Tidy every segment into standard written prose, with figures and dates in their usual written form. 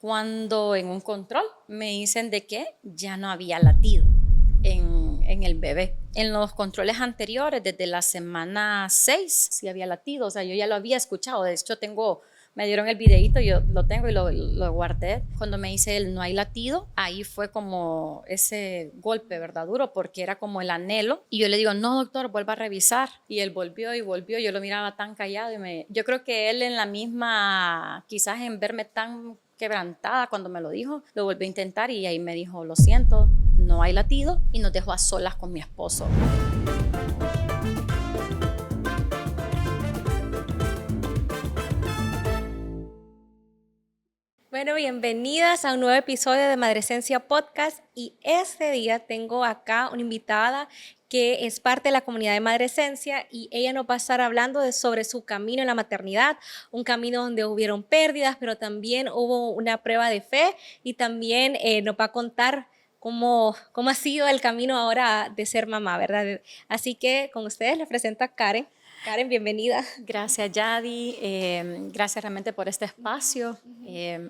cuando en un control me dicen de que ya no había latido en el bebé. En los controles anteriores, desde la semana 6, sí había latido, o sea, yo ya lo había escuchado. De hecho, me dieron el videíto, yo lo tengo y lo guardé. Cuando me dice él no hay latido, ahí fue como ese golpe, ¿verdad? Duro, porque era como el anhelo. Y yo le digo, no, doctor, vuelva a revisar. Y él volvió y volvió. Yo lo miraba tan callado yo creo que él en la misma, quizás en verme tan quebrantada cuando me lo dijo, lo volví a intentar y ahí me dijo, lo siento, no hay latido, y nos dejó a solas con mi esposo. Bueno, bienvenidas a un nuevo episodio de Madresencia Podcast, y este día tengo acá una invitada que es parte de la comunidad de Madresencia, y ella nos va a estar hablando sobre su camino en la maternidad, un camino donde hubieron pérdidas, pero también hubo una prueba de fe, y también nos va a contar cómo ha sido el camino ahora de ser mamá, ¿verdad? Así que con ustedes les presento a Karen. Karen, bienvenida. Gracias, Yadi. Gracias realmente por este espacio.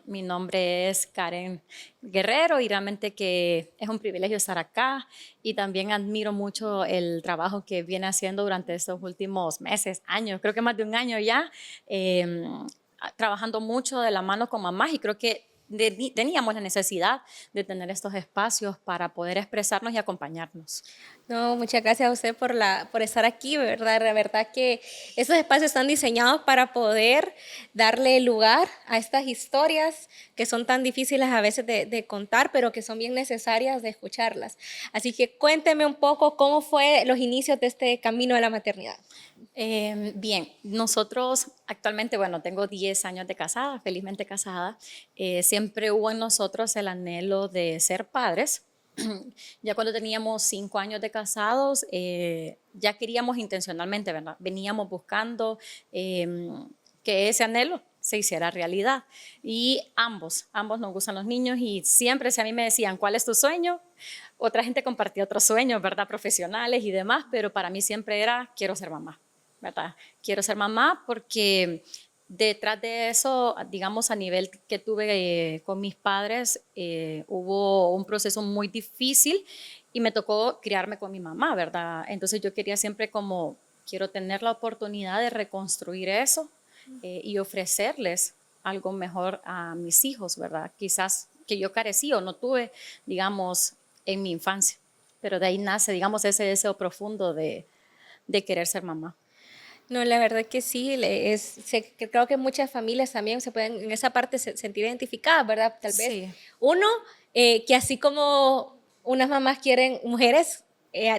Mi nombre es Karen Guerrero y realmente que es un privilegio estar acá, y también admiro mucho el trabajo que viene haciendo durante estos últimos meses, años, creo que más de un año ya, trabajando mucho de la mano con mamás, y creo que teníamos la necesidad de tener estos espacios para poder expresarnos y acompañarnos. No, muchas gracias a usted por estar aquí, ¿verdad? La verdad que estos espacios están diseñados para poder darle lugar a estas historias que son tan difíciles a veces de contar, pero que son bien necesarias de escucharlas. Así que cuénteme un poco cómo fue los inicios de este camino de la maternidad. Bien, nosotros actualmente, bueno, tengo 10 años de casada, felizmente casada. Siempre hubo en nosotros el anhelo de ser padres. Ya cuando teníamos 5 años de casados, ya queríamos intencionalmente, ¿verdad? Veníamos buscando que ese anhelo se hiciera realidad. Y ambos nos gustan los niños, y siempre si a mí me decían, ¿cuál es tu sueño? Otra gente compartía otros sueños, ¿verdad? Profesionales y demás, pero para mí siempre era, quiero ser mamá, ¿verdad? Quiero ser mamá porque detrás de eso, digamos, a nivel que tuve con mis padres, hubo un proceso muy difícil y me tocó criarme con mi mamá, ¿verdad? Entonces yo quería siempre como, quiero tener la oportunidad de reconstruir eso, y ofrecerles algo mejor a mis hijos, ¿verdad? Quizás que yo carecí o no tuve, digamos, en mi infancia. Pero de ahí nace, digamos, ese deseo profundo de querer ser mamá. No, la verdad que sí, que creo que muchas familias también se pueden en esa parte sentir identificadas, ¿verdad? Tal vez Sí. uno, que así como unas mamás quieren, mujeres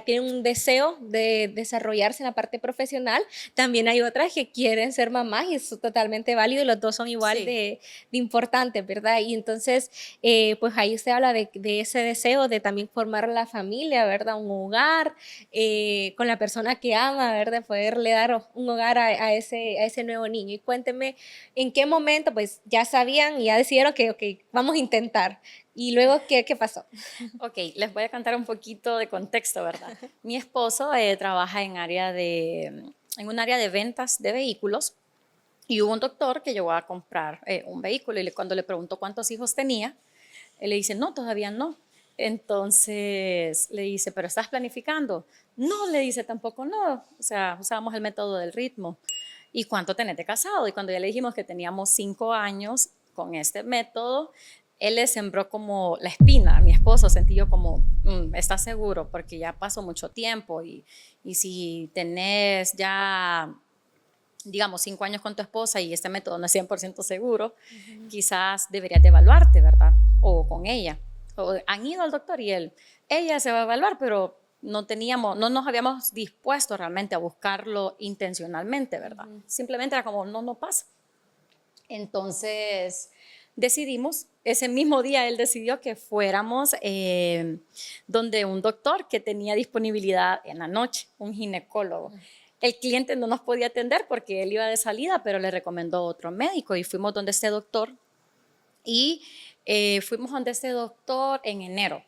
tienen un deseo de desarrollarse en la parte profesional, también hay otras que quieren ser mamás, y es totalmente válido, y los dos son igual Sí. de importantes, ¿verdad? Y entonces, pues ahí usted habla de ese deseo de también formar la familia, ¿verdad? Un hogar con la persona que ama, ¿verdad? Poderle dar un hogar a ese nuevo niño. Y cuénteme, ¿en qué momento pues ya sabían y ya decidieron que, ok, vamos a intentar? Y luego, ¿qué pasó? Ok, les voy a contar un poquito de contexto, ¿verdad? Mi esposo trabaja en un área de ventas de vehículos, y hubo un doctor que llegó a comprar un vehículo, y cuando le preguntó cuántos hijos tenía, él le dice, no, todavía no. Entonces le dice, ¿pero estás planificando? No, le dice, tampoco no. O sea, usábamos el método del ritmo. ¿Y cuánto tenés de casado? Y cuando ya le dijimos que teníamos 5 años con este método, él le sembró como la espina a mi esposo. Sentí yo como, ¿estás seguro? Porque ya pasó mucho tiempo, y si tenés ya, digamos, 5 años con tu esposa y este método no es 100% seguro, quizás deberías de evaluarte, ¿verdad? O con ella. O han ido al doctor y ella se va a evaluar, pero no nos habíamos dispuesto realmente a buscarlo intencionalmente, ¿verdad? Simplemente era como, no pasa. Entonces decidimos, ese mismo día él decidió que fuéramos donde un doctor que tenía disponibilidad en la noche, un ginecólogo. El cliente no nos podía atender porque él iba de salida, pero le recomendó otro médico, y fuimos donde este doctor, y fuimos donde este doctor en enero.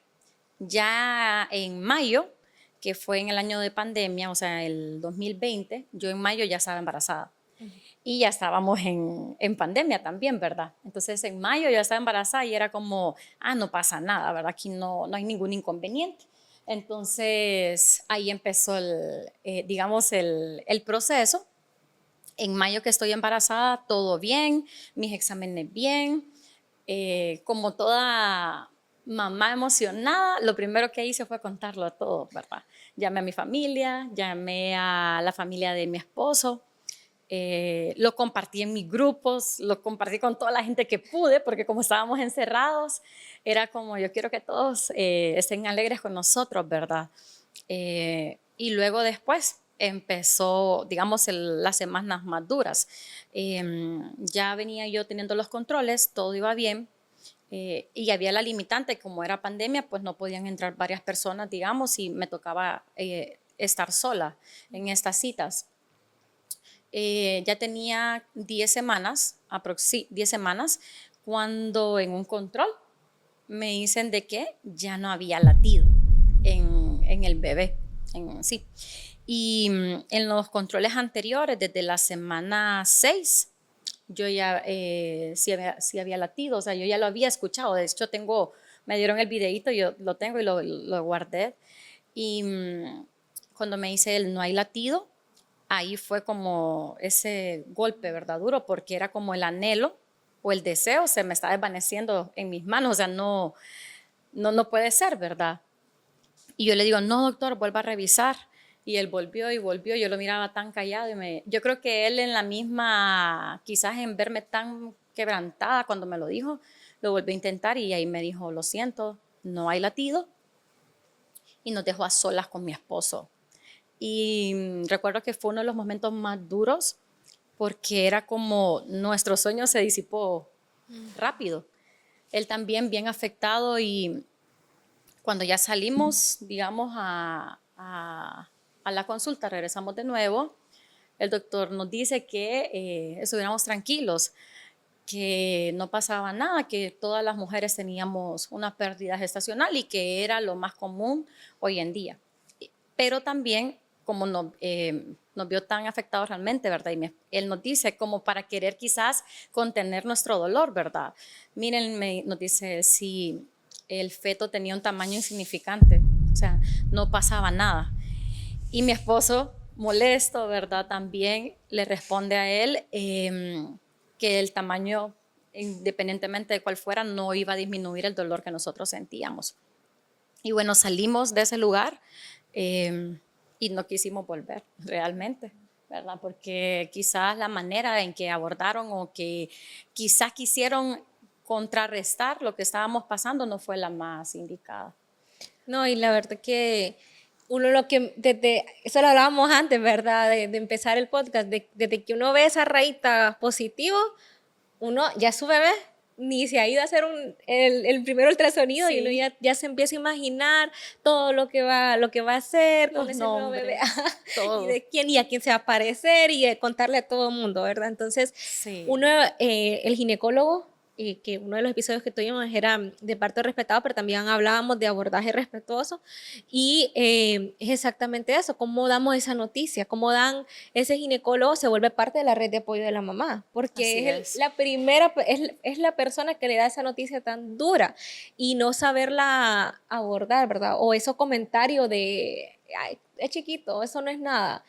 Ya en mayo, que fue en el año de pandemia, o sea, el 2020, yo en mayo ya estaba embarazada. y ya estábamos en pandemia también, ¿verdad? Entonces en mayo ya estaba embarazada y era como, no pasa nada, ¿verdad? Aquí no hay ningún inconveniente. Entonces ahí empezó digamos, el proceso. En mayo que estoy embarazada, todo bien, mis exámenes bien. Como toda mamá emocionada, lo primero que hice fue contarlo a todos, ¿verdad? Llamé a mi familia, llamé a la familia de mi esposo, lo compartí en mis grupos, lo compartí con toda la gente que pude, porque como estábamos encerrados, era como yo quiero que todos estén alegres con nosotros, ¿verdad? Y luego después empezó, digamos, las semanas más duras. Ya venía yo teniendo los controles, todo iba bien. Y había la limitante, como era pandemia, pues no podían entrar varias personas, digamos, y me tocaba estar sola en estas citas. Ya tenía 10 semanas, 10 semanas, cuando en un control me dicen de que ya no había latido en el bebé, sí. Y en los controles anteriores, desde la semana 6, yo ya sí había latido, o sea, yo ya lo había escuchado. De hecho, me dieron el videíto, yo lo tengo y lo guardé. Y cuando me dice él, no hay latido, ahí fue como ese golpe, ¿verdad? Duro, porque era como el anhelo o el deseo se me está desvaneciendo en mis manos, o sea, no puede ser, ¿verdad? Y yo le digo, no, doctor, vuelva a revisar. Y él volvió y volvió, yo lo miraba tan callado yo creo que él en la misma, quizás en verme tan quebrantada cuando me lo dijo, lo volvió a intentar y ahí me dijo, lo siento, no hay latido, y nos dejó a solas con mi esposo. Y recuerdo que fue uno de los momentos más duros porque era como nuestro sueño se disipó rápido. Él también bien afectado y cuando ya salimos, digamos, a la consulta, regresamos de nuevo, el doctor nos dice que estuviéramos tranquilos, que no pasaba nada, que todas las mujeres teníamos una pérdida gestacional y que era lo más común hoy en día. Pero también, como nos vio tan afectados realmente, ¿verdad? Y él nos dice, como para querer quizás contener nuestro dolor, ¿verdad? Miren, nos dice, si el feto tenía un tamaño insignificante, o sea, no pasaba nada. Y mi esposo, molesto, ¿verdad? También le responde a él que el tamaño, independientemente de cuál fuera, no iba a disminuir el dolor que nosotros sentíamos. Y bueno, salimos de ese lugar y no quisimos volver realmente, ¿verdad? Porque quizás la manera en que abordaron o que quizás quisieron contrarrestar lo que estábamos pasando no fue la más indicada. No, y la verdad que uno lo que, desde, eso lo hablábamos antes, ¿verdad? De empezar el podcast, desde que uno ve esa rayita positivo, uno ya su bebé ni se ha ido a hacer el primer ultrasonido, sí. Y uno ya se empieza a imaginar todo lo que va a hacer con ese nuevo bebé, todo. Y de quién y a quién se va a parecer y contarle a todo el mundo, ¿verdad? Entonces, sí. Uno, el ginecólogo, que uno de los episodios que tuvimos era de parto respetado, pero también hablábamos de abordaje respetuoso, y es exactamente eso, cómo damos esa noticia, cómo dan ese ginecólogo, se vuelve parte de la red de apoyo de la mamá, porque la primera, es la persona que le da esa noticia tan dura, y no saberla abordar, ¿verdad? O esos comentarios de, ay, es chiquito, eso no es nada,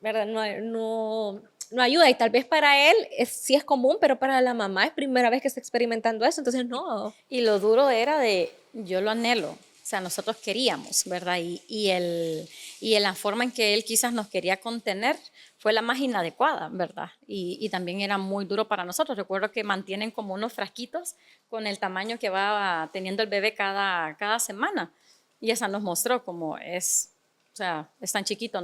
¿verdad? No ayuda, y tal vez para él sí es común, pero para la mamá es primera vez que está experimentando eso, entonces no. Y lo duro era yo lo anhelo, o sea, nosotros queríamos, ¿verdad? Y la forma en que él quizás nos quería contener fue la más inadecuada, ¿verdad? Y también era muy duro para nosotros. Recuerdo que mantienen como unos frasquitos con el tamaño que va teniendo el bebé cada semana, y esa nos mostró cómo es, o sea, es tan chiquito,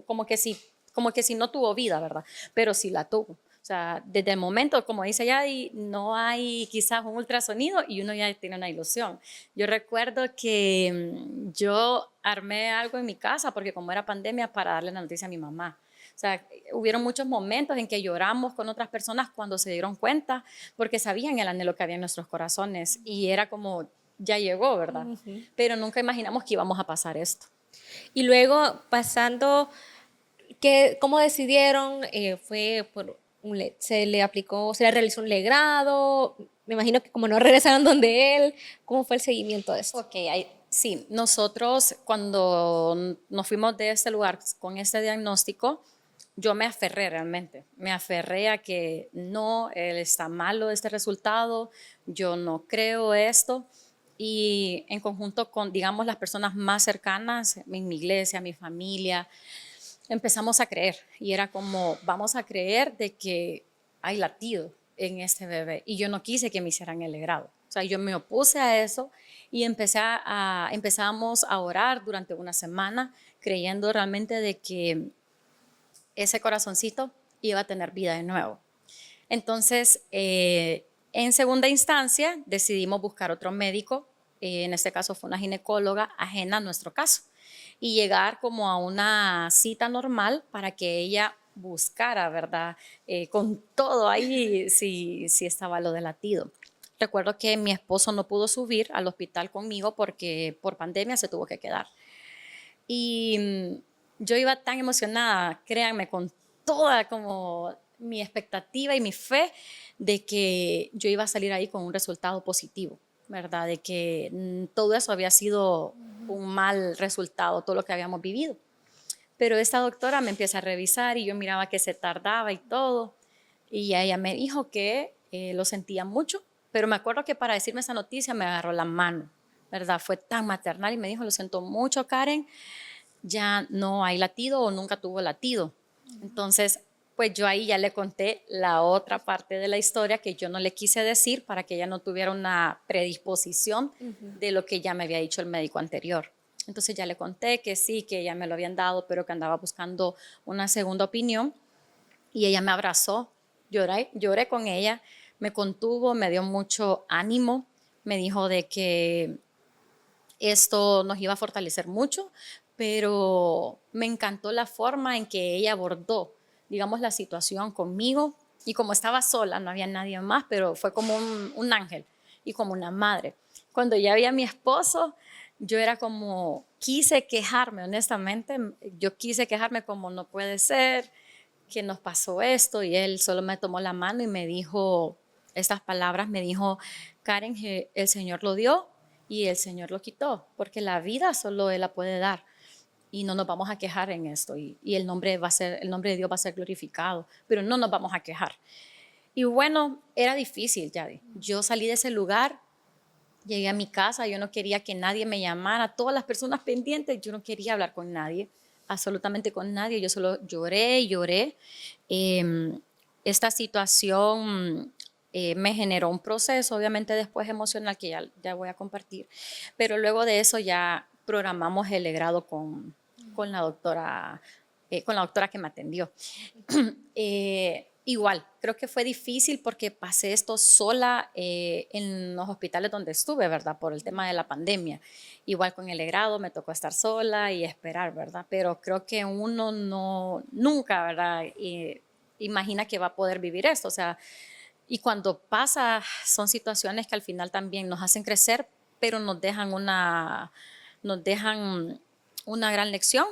como que si no tuvo vida, ¿verdad? Pero sí la tuvo. O sea, desde el momento, como dice Yadi, no hay quizás un ultrasonido y uno ya tiene una ilusión. Yo recuerdo que yo armé algo en mi casa, porque como era pandemia, para darle la noticia a mi mamá. O sea, hubieron muchos momentos en que lloramos con otras personas cuando se dieron cuenta, porque sabían el anhelo que había en nuestros corazones y era como, ya llegó, ¿verdad? Pero nunca imaginamos que íbamos a pasar esto. Y luego pasando ¿Cómo decidieron? ¿Fue por se le aplicó, se le realizó un legrado? Me imagino que como no regresaron donde él, ¿cómo fue el seguimiento de esto? Ok, sí, nosotros cuando nos fuimos de este lugar con este diagnóstico, yo me aferré realmente, me aferré a que no, él está malo este resultado, yo no creo esto. Y en conjunto con, digamos, las personas más cercanas, en mi iglesia, mi familia, empezamos a creer. Y era como, vamos a creer de que hay latido en este bebé. Y yo no quise que me hicieran el legrado. O sea, yo me opuse a eso y empezamos a orar durante una semana, creyendo realmente de que ese corazoncito iba a tener vida de nuevo. Entonces, en segunda instancia, decidimos buscar otro médico, en este caso fue una ginecóloga ajena a nuestro caso, y llegar como a una cita normal para que ella buscara, ¿verdad? Con todo ahí, si estaba lo de latido. Recuerdo que mi esposo no pudo subir al hospital conmigo porque por pandemia se tuvo que quedar. Y yo iba tan emocionada, créanme, con toda como mi expectativa y mi fe de que yo iba a salir ahí con un resultado positivo, ¿verdad? De que todo eso había sido un mal resultado, todo lo que habíamos vivido. Pero esta doctora me empieza a revisar y yo miraba que se tardaba y todo. Y ella me dijo que lo sentía mucho, pero me acuerdo que para decirme esa noticia me agarró la mano, ¿verdad? Fue tan maternal y me dijo, lo siento mucho, Karen, ya no hay latido o nunca tuvo latido. Entonces, pues yo ahí ya le conté la otra parte de la historia que yo no le quise decir para que ella no tuviera una predisposición de lo que ya me había dicho el médico anterior. Entonces ya le conté que sí, que ya me lo habían dado, pero que andaba buscando una segunda opinión y ella me abrazó, lloré con ella, me contuvo, me dio mucho ánimo, me dijo de que esto nos iba a fortalecer mucho, pero me encantó la forma en que ella abordó, digamos, la situación conmigo. Y como estaba sola, no había nadie más, pero fue como un ángel y como una madre. Cuando ya había a mi esposo, yo era como, quise quejarme, honestamente, yo quise quejarme como no puede ser, que nos pasó esto, y él solo me tomó la mano y me dijo estas palabras, me dijo, Karen, el Señor lo dio y el Señor lo quitó, porque la vida solo Él la puede dar y no nos vamos a quejar en esto y el nombre el nombre de Dios va a ser glorificado, pero no nos vamos a quejar. Y bueno, era difícil, Yadi. Yo salí de ese lugar, llegué a mi casa, yo no quería que nadie me llamara, todas las personas pendientes, yo no quería hablar con nadie, absolutamente con nadie, yo solo lloré y lloré. Esta situación me generó un proceso, obviamente después emocional, que ya voy a compartir, pero luego de eso ya programamos el legrado con la doctora, con la doctora que me atendió. Igual, creo que fue difícil porque pasé esto sola en los hospitales donde estuve, ¿verdad? Por el tema de la pandemia. Igual con el legrado me tocó estar sola y esperar, ¿verdad? Pero creo que uno no, nunca, ¿verdad? Imagina que va a poder vivir esto. O sea, y cuando pasa, son situaciones que al final también nos hacen crecer, pero nos dejan una gran lección,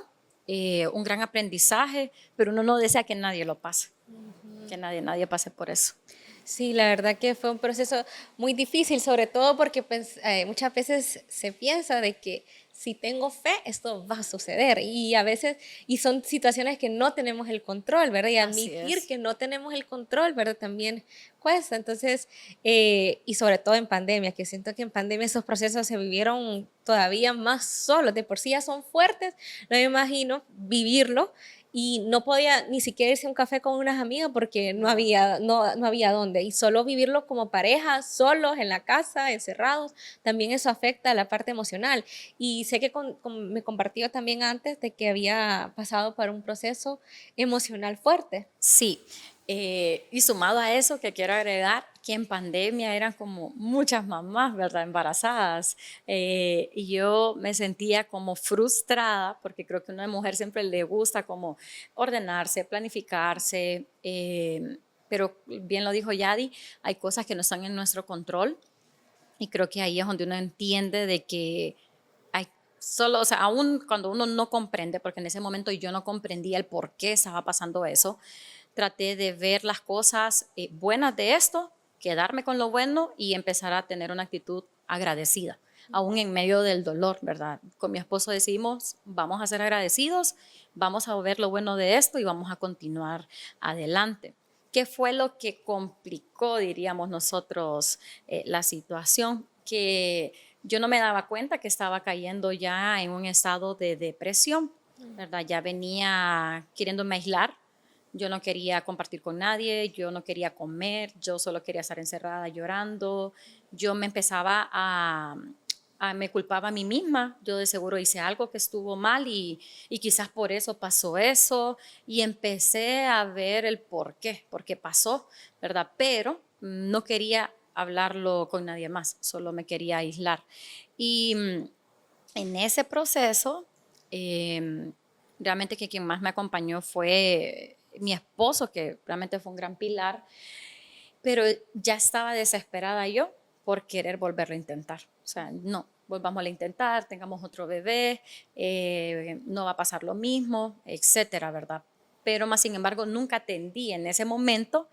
un gran aprendizaje, pero uno no desea que nadie lo pase, que nadie pase por eso. Sí, la verdad que fue un proceso muy difícil, sobre todo porque muchas veces se piensa de que si tengo fe, esto va a suceder. Y a veces, y son situaciones que no tenemos el control, ¿verdad? Y admitir que no tenemos el control, ¿verdad? También cuesta. Entonces, y sobre todo en pandemia, que siento que en pandemia esos procesos se vivieron todavía más solos. De por sí ya son fuertes, no me imagino vivirlo y no podía ni siquiera irse a un café con unas amigas porque no había dónde. Y solo vivirlo como pareja, solos en la casa, encerrados, también eso afecta a la parte emocional. Y sé que me compartió también antes de que había pasado por un proceso emocional fuerte. Sí, y sumado a eso que quiero agregar, que en pandemia eran como muchas mamás, ¿verdad? Embarazadas. Y yo me sentía como frustrada, porque creo que a una mujer siempre le gusta como ordenarse, planificarse, pero bien lo dijo Yadi, hay cosas que no están en nuestro control y creo que ahí es donde uno entiende de que hay solo, o sea, aún cuando uno no comprende, porque en ese momento yo no comprendía el por qué estaba pasando eso, traté de ver las cosas buenas de esto, quedarme con lo bueno y empezar a tener una actitud agradecida, aún en medio del dolor, ¿verdad? Con mi esposo decidimos, vamos a ser agradecidos, vamos a ver lo bueno de esto y vamos a continuar adelante. ¿Qué fue lo que complicó, diríamos nosotros, la situación? Que yo no me daba cuenta que estaba cayendo ya en un estado de depresión, ¿verdad? Ya venía queriéndome aislar, yo no quería compartir con nadie, yo no quería comer, yo solo quería estar encerrada llorando, yo me empezaba me culpaba a mí misma, yo de seguro hice algo que estuvo mal y quizás por eso pasó eso y empecé a ver el por qué pasó, ¿verdad? Pero no quería hablarlo con nadie más, solo me quería aislar. Y en ese proceso, eh, realmente que quien más me acompañó fue mi esposo, que realmente fue un gran pilar, pero ya estaba desesperada yo por querer volverlo a intentar. O sea, no, volvamos a intentar, tengamos otro bebé, no va a pasar lo mismo, etcétera, ¿verdad? Pero más sin embargo, nunca atendí en ese momento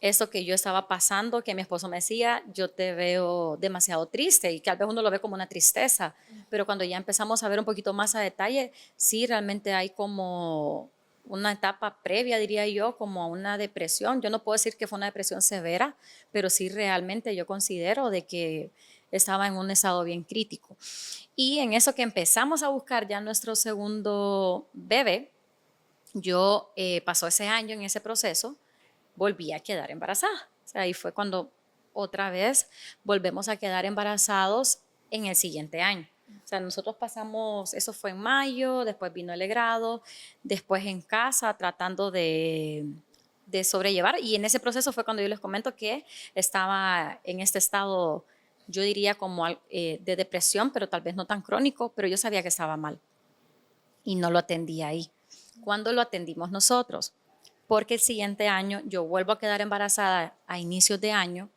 eso que yo estaba pasando, que mi esposo me decía, yo te veo demasiado triste y que a veces uno lo ve como una tristeza, pero cuando ya empezamos a ver un poquito más a detalle, sí, realmente hay como una etapa previa, diría yo, como a una depresión. Yo no puedo decir que fue una depresión severa, pero sí realmente yo considero de que estaba en un estado bien crítico. Y en eso que empezamos a buscar ya nuestro segundo bebé, yo pasó ese año en ese proceso, volví a quedar embarazada. O sea, ahí fue cuando otra vez volvemos a quedar embarazados en el siguiente año. O sea, nosotros pasamos, eso fue en mayo, después vino el grado, después en casa tratando de sobrellevar. Y en ese proceso fue cuando yo les comento que estaba en este estado, yo diría como de depresión, pero tal vez no tan crónico, pero yo sabía que estaba mal y no lo atendía ahí. ¿Cuándo lo atendimos nosotros? Porque el siguiente año yo vuelvo a quedar embarazada a inicios de año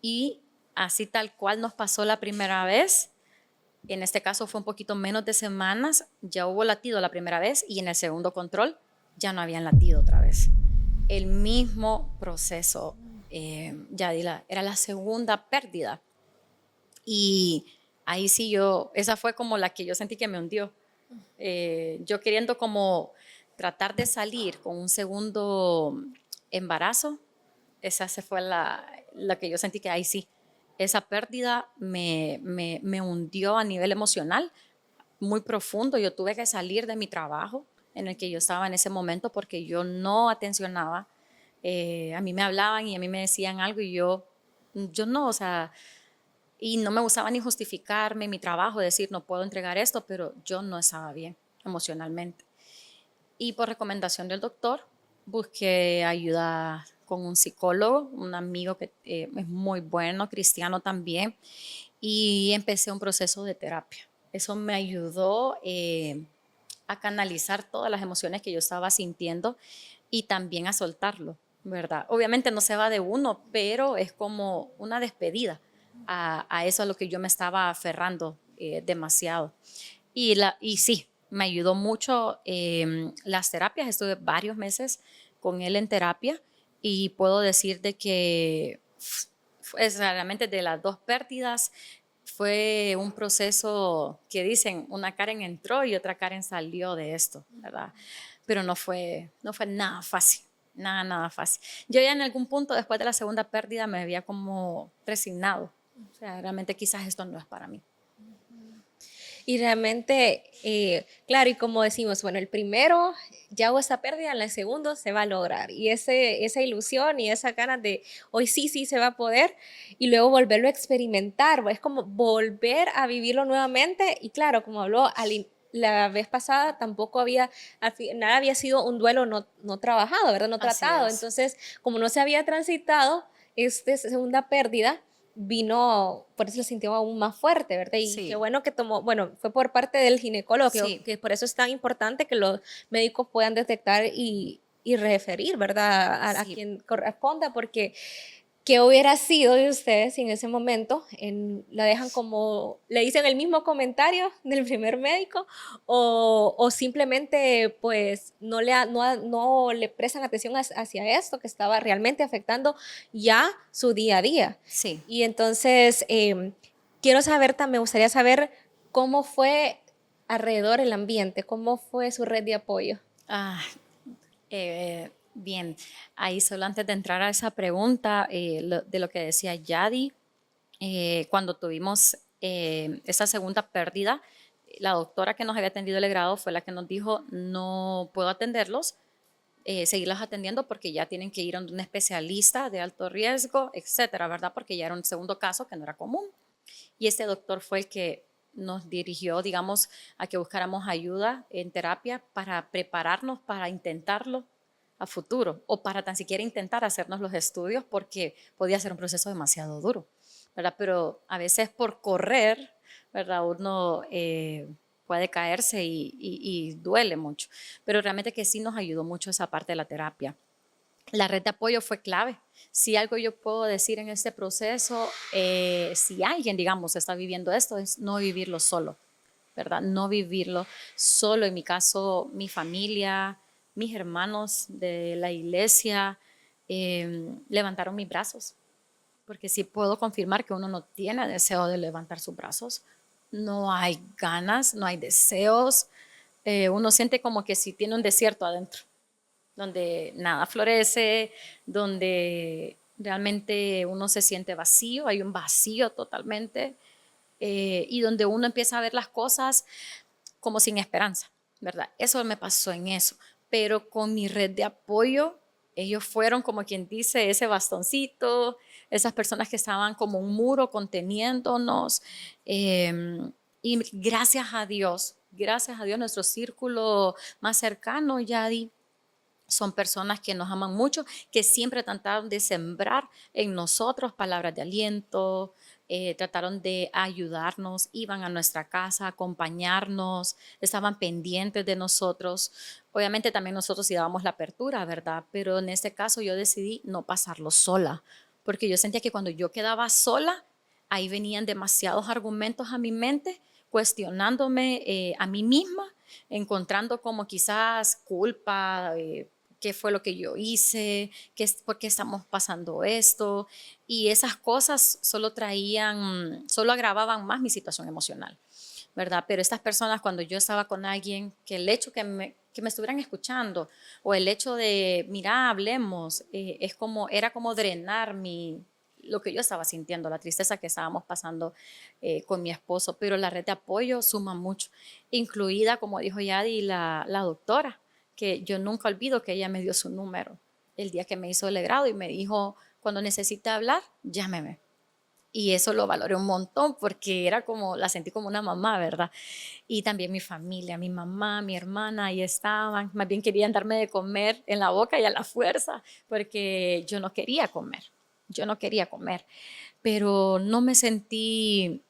y así tal cual nos pasó la primera vez, en este caso fue un poquito menos de semanas, ya hubo latido la primera vez y en el segundo control ya no habían latido otra vez. El mismo proceso, era la segunda pérdida y ahí sí esa fue como la que yo sentí que me hundió. Yo queriendo como tratar de salir con un segundo embarazo, esa se fue la que yo sentí que ahí sí, esa pérdida me hundió a nivel emocional muy profundo. Yo tuve que salir de mi trabajo en el que yo estaba en ese momento porque yo no atencionaba. A mí me hablaban y a mí me decían algo y yo no, o sea, y no me gustaba ni justificarme mi trabajo, decir no puedo entregar esto, pero yo no estaba bien emocionalmente. Y por recomendación del doctor, busqué ayuda con un psicólogo, un amigo que es muy bueno, cristiano también, y empecé un proceso de terapia. Eso me ayudó a canalizar todas las emociones que yo estaba sintiendo y también a soltarlo, ¿verdad? Obviamente no se va de uno, pero es como una despedida a eso a lo que yo me estaba aferrando demasiado. Y sí, me ayudó mucho las terapias. Estuve varios meses con él en terapia y puedo decir de que realmente de las dos pérdidas fue un proceso que dicen, una Karen entró y otra Karen salió de esto, ¿verdad? Pero no fue nada fácil, nada fácil. Yo ya en algún punto después de la segunda pérdida me había como resignado. O sea, realmente quizás esto no es para mí. Y realmente, claro, y como decimos, bueno, el primero ya hubo esa pérdida, en el segundo se va a lograr. Y esa ilusión y esa ganas de hoy sí, sí se va a poder, y luego volverlo a experimentar, es como volver a vivirlo nuevamente. Y claro, como habló la vez pasada, tampoco había, al final había sido un duelo no trabajado, ¿verdad? No Así tratado. es. Entonces, como no se había transitado, esta segunda pérdida vino, por eso lo sintió aún más fuerte, ¿verdad? Y qué Sí, bueno que tomó, bueno, fue por parte del ginecólogo, sí, que por eso es tan importante que los médicos puedan detectar y referir, ¿verdad? A sí. quien corresponda, porque ¿Qué hubiera sido de ustedes si en ese momento la dejan como, le dicen el mismo comentario del primer médico o simplemente pues no le prestan atención hacia esto que estaba realmente afectando ya su día a día? Sí. Y entonces me gustaría saber cómo fue alrededor el ambiente, cómo fue su red de apoyo. Ah, bien, ahí solo antes de entrar a esa pregunta, de lo que decía Yadi, cuando tuvimos esa segunda pérdida, la doctora que nos había atendido el grado fue la que nos dijo, no puedo atenderlos, seguirlos atendiendo porque ya tienen que ir a un especialista de alto riesgo, etcétera, ¿verdad? Porque ya era un segundo caso que no era común. Y este doctor fue el que nos dirigió, digamos, a que buscáramos ayuda en terapia para prepararnos para intentarlo a futuro o para tan siquiera intentar hacernos los estudios porque podía ser un proceso demasiado duro, ¿verdad? Pero a veces por correr, ¿verdad? Uno puede caerse y duele mucho, pero realmente que sí nos ayudó mucho esa parte de la terapia. La red de apoyo fue clave. Si algo yo puedo decir en este proceso, si alguien, digamos, está viviendo esto, es no vivirlo solo, ¿verdad? No vivirlo solo. En mi caso, mi familia, mis hermanos de la iglesia levantaron mis brazos, porque sí puedo confirmar que uno no tiene deseo de levantar sus brazos, no hay ganas, no hay deseos, uno siente como que si tiene un desierto adentro donde nada florece, donde realmente uno se siente vacío, hay un vacío totalmente, y donde uno empieza a ver las cosas como sin esperanza, ¿verdad? Eso me pasó en eso, pero con mi red de apoyo, ellos fueron como quien dice ese bastoncito, esas personas que estaban como un muro conteniéndonos, y gracias a Dios, nuestro círculo más cercano, Yadi, son personas que nos aman mucho, que siempre trataron de sembrar en nosotros palabras de aliento, trataron de ayudarnos, iban a nuestra casa a acompañarnos, estaban pendientes de nosotros. Obviamente también nosotros sí dábamos la apertura, ¿verdad? Pero en este caso yo decidí no pasarlo sola, porque yo sentía que cuando yo quedaba sola, ahí venían demasiados argumentos a mi mente, cuestionándome a mí misma, encontrando como quizás culpa, qué fue lo que yo hice, por qué estamos pasando esto. Y esas cosas solo agravaban más mi situación emocional, ¿verdad? Pero estas personas, cuando yo estaba con alguien, que el hecho que me estuvieran escuchando o el hecho de, mira, hablemos, era como drenar lo que yo estaba sintiendo, la tristeza que estábamos pasando con mi esposo. Pero la red de apoyo suma mucho, incluida, como dijo Yadi, la doctora, que yo nunca olvido que ella me dio su número el día que me hizo el grado y me dijo, cuando necesite hablar, llámeme. Y eso lo valoré un montón porque la sentí como una mamá, ¿verdad? Y también mi familia, mi mamá, mi hermana, ahí estaban. Más bien querían darme de comer en la boca y a la fuerza porque yo no quería comer. Yo no quería comer, pero no me sentí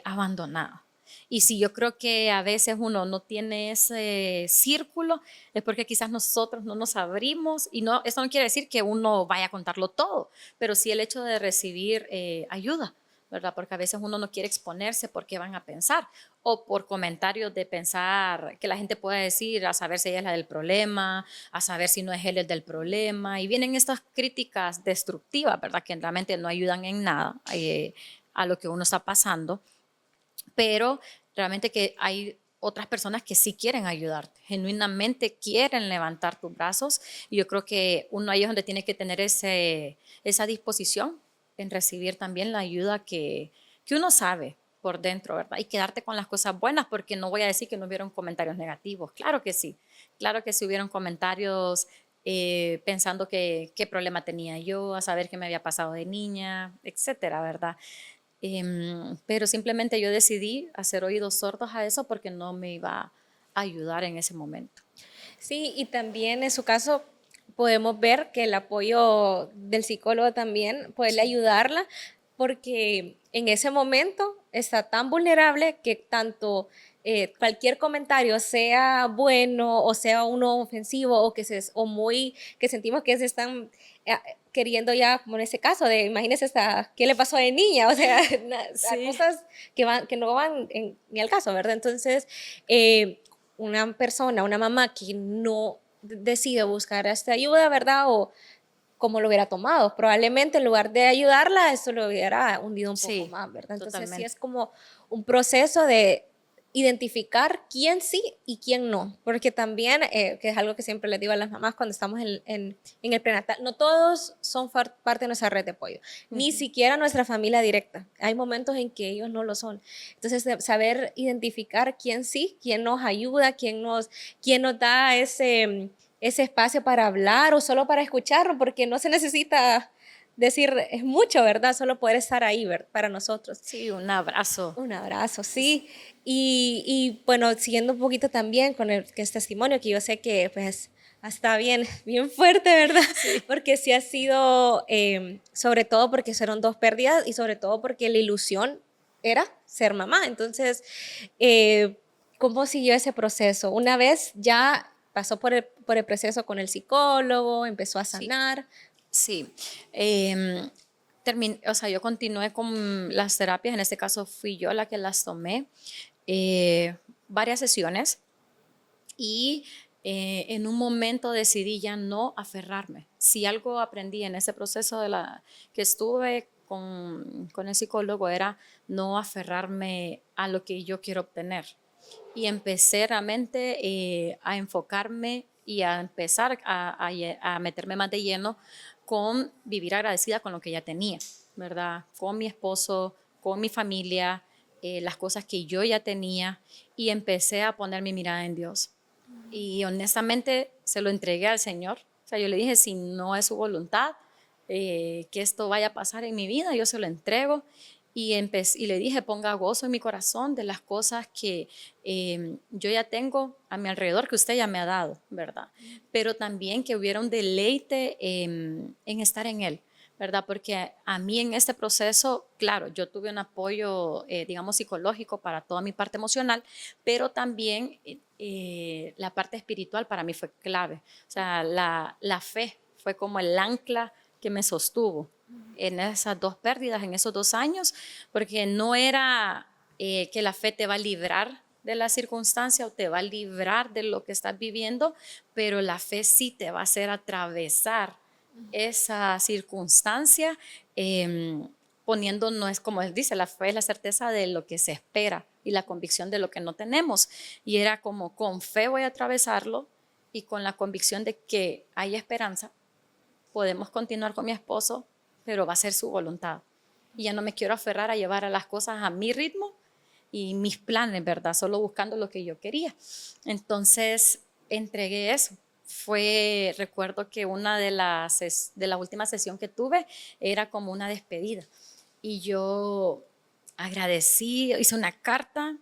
abandonada. Y si yo creo que a veces uno no tiene ese círculo, es porque quizás nosotros no nos abrimos y no, eso no quiere decir que uno vaya a contarlo todo, pero sí el hecho de recibir ayuda, ¿verdad? Porque a veces uno no quiere exponerse porque van a pensar o por comentarios de pensar que la gente puede decir a saber si ella es la del problema, a saber si no es él el del problema y vienen estas críticas destructivas, ¿verdad? Que realmente no ayudan en nada a lo que uno está pasando, pero realmente que hay otras personas que sí quieren ayudarte, genuinamente quieren levantar tus brazos y yo creo que uno ahí es donde tiene que tener esa disposición en recibir también la ayuda que uno sabe por dentro, ¿verdad? Y quedarte con las cosas buenas, porque no voy a decir que no hubieron comentarios negativos, claro que sí hubieron comentarios pensando que qué problema tenía yo, a saber qué me había pasado de niña, etcétera, ¿verdad? Pero simplemente yo decidí hacer oídos sordos a eso porque no me iba a ayudar en ese momento. Sí, y también en su caso podemos ver que el apoyo del psicólogo también puede Sí. ayudarla porque en ese momento está tan vulnerable que tanto cualquier comentario sea bueno o sea uno ofensivo o que sentimos que se están queriendo ya, como en ese caso, de imagínese qué le pasó de niña, o sea, Sí. cosas que no van ni al caso, ¿verdad? Entonces, una persona, una mamá que no decide buscar esta ayuda, ¿verdad? O como lo hubiera tomado. Probablemente en lugar de ayudarla, eso lo hubiera hundido un poco Sí, más, ¿verdad? Entonces sí es totalmente. como un proceso de identificar quién sí y quién no, porque también, que es algo que siempre les digo a las mamás cuando estamos en el prenatal, no todos son parte de nuestra red de apoyo, ni Ujú. siquiera nuestra familia directa. Hay momentos en que ellos no lo son. Entonces, saber identificar quién sí, quién nos ayuda, quién nos da ese espacio para hablar o solo para escuchar, porque no se necesita decir, es mucho, ¿verdad? Solo poder estar ahí, ¿verdad? Para nosotros. Sí, un abrazo. Un abrazo, sí. Y bueno, siguiendo un poquito también con que es testimonio, que yo sé que pues está bien fuerte, ¿verdad? Sí. Porque sí ha sido, sobre todo porque fueron dos pérdidas y sobre todo porque la ilusión era ser mamá. Entonces, ¿cómo siguió ese proceso? Una vez ya pasó por el proceso con el psicólogo, empezó a Sí. sanar. Sí, o sea, yo continué con las terapias, en este caso fui yo la que las tomé, varias sesiones y en un momento decidí ya no aferrarme. Si algo aprendí en ese proceso que estuve con el psicólogo era no aferrarme a lo que yo quiero obtener y empecé realmente a enfocarme y a empezar a meterme más de lleno con vivir agradecida con lo que ya tenía, ¿verdad? Con mi esposo, con mi familia, las cosas que yo ya tenía y empecé a poner mi mirada en Dios. Y honestamente se lo entregué al Señor. O sea, yo le dije, si no es su voluntad, que esto vaya a pasar en mi vida, yo se lo entrego. Y le dije, ponga gozo en mi corazón de las cosas que yo ya tengo a mi alrededor, que usted ya me ha dado, ¿verdad? Pero también que hubiera un deleite en estar en Él, ¿verdad? Porque a mí en este proceso, claro, yo tuve un apoyo, digamos, psicológico para toda mi parte emocional, pero también la parte espiritual para mí fue clave. O sea, la fe fue como el ancla que me sostuvo en esas dos pérdidas, en esos 2 años, porque no era que la fe te va a librar de la circunstancia o te va a librar de lo que estás viviendo, pero la fe sí te va a hacer atravesar esa circunstancia, poniendo, no es como él dice, la fe es la certeza de lo que se espera y la convicción de lo que no tenemos. Y era como, con fe voy a atravesarlo y con la convicción de que hay esperanza, podemos continuar con mi esposo, pero va a ser su voluntad. Y ya no me quiero aferrar a llevar a las cosas a mi ritmo y mis planes, ¿verdad? Solo buscando lo que yo quería. Entonces, entregué eso. Recuerdo que una de la última sesión que tuve era como una despedida. Y yo agradecí, hice una carta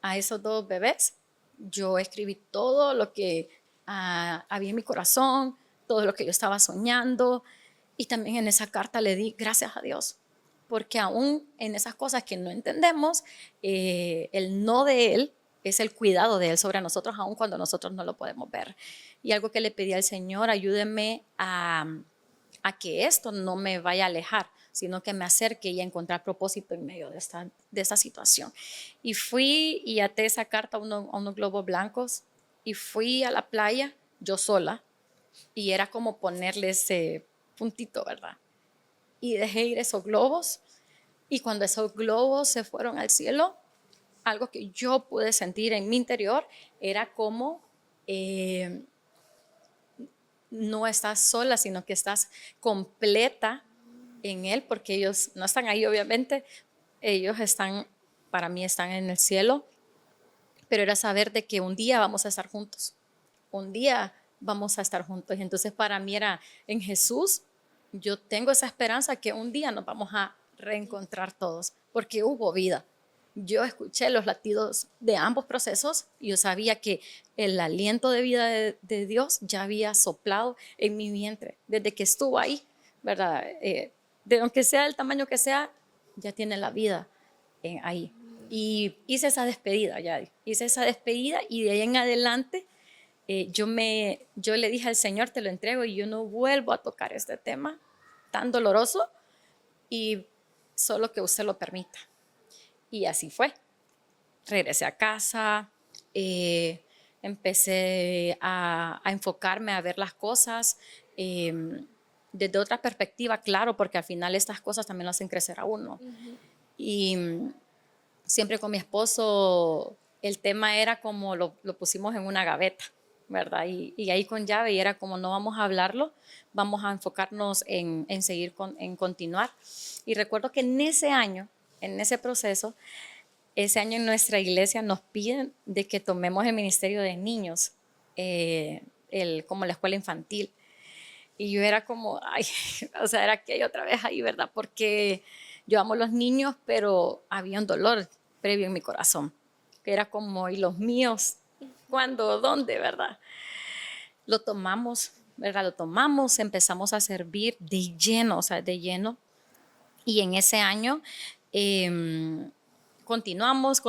a esos dos bebés. Yo escribí todo lo que había en mi corazón, todo lo que yo estaba soñando. Y también en esa carta le di gracias a Dios, porque aún en esas cosas que no entendemos, el no de Él es el cuidado de Él sobre nosotros, aun cuando nosotros no lo podemos ver. Y algo que le pedí al Señor, ayúdeme a que esto no me vaya a alejar, sino que me acerque y a encontrar propósito en medio de esta situación. Y fui y até esa carta a unos globos blancos y fui a la playa yo sola y era como ponerle ese puntito, ¿verdad? Y dejé ir esos globos y cuando esos globos se fueron al cielo, algo que yo pude sentir en mi interior era como no estás sola, sino que estás completa en Él, porque ellos no están ahí, obviamente, ellos están, para mí están en el cielo, pero era saber de que un día vamos a estar juntos, un día vamos a estar juntos. Y entonces para mí era en Jesús, yo tengo esa esperanza que un día nos vamos a reencontrar todos, porque hubo vida. Yo escuché los latidos de ambos procesos y yo sabía que el aliento de vida de Dios ya había soplado en mi vientre desde que estuvo ahí, ¿verdad? De aunque sea el tamaño que sea, ya tiene la vida ahí. Y hice esa despedida y de ahí en adelante yo le dije al Señor, te lo entrego y yo no vuelvo a tocar este tema tan doloroso y solo que usted lo permita. Y así fue. Regresé a casa, empecé a enfocarme, a ver las cosas desde otra perspectiva, claro, porque al final estas cosas también lo hacen crecer a uno. Y siempre con mi esposo el tema era como lo pusimos en una gaveta, ¿verdad? Y ahí con llave y era como no vamos a hablarlo, vamos a enfocarnos en seguir, en continuar. Y recuerdo que en ese año, en ese proceso, ese año en nuestra iglesia nos piden de que tomemos el ministerio de niños, como la escuela infantil. Y yo era como, ay, o sea, era que otra vez ahí, ¿verdad? Porque yo amo a los niños, pero había un dolor previo en mi corazón, que era como, ¿y los míos? ¿Cuándo? ¿Dónde? ¿Verdad? Lo tomamos, ¿verdad? Lo tomamos, empezamos a servir de lleno, o sea, de lleno. Y en ese año continuamos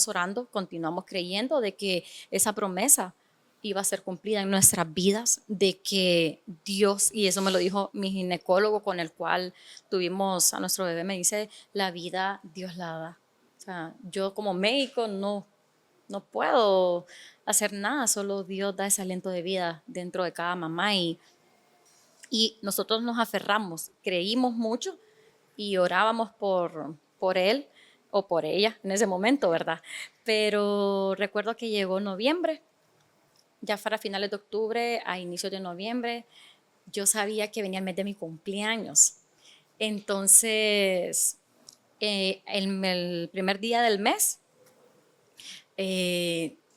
orando, continuamos creyendo de que esa promesa iba a ser cumplida en nuestras vidas, de que Dios, y eso me lo dijo mi ginecólogo con el cual tuvimos a nuestro bebé, me dice, la vida Dios la da. O sea, yo como médico no puedo hacer nada, solo Dios da ese aliento de vida dentro de cada mamá y nosotros nos aferramos, creímos mucho y orábamos por él o por ella en ese momento, ¿verdad? Pero recuerdo que llegó noviembre, ya para finales de octubre, a inicios de noviembre, yo sabía que venía el mes de mi cumpleaños. Entonces, el primer día del mes,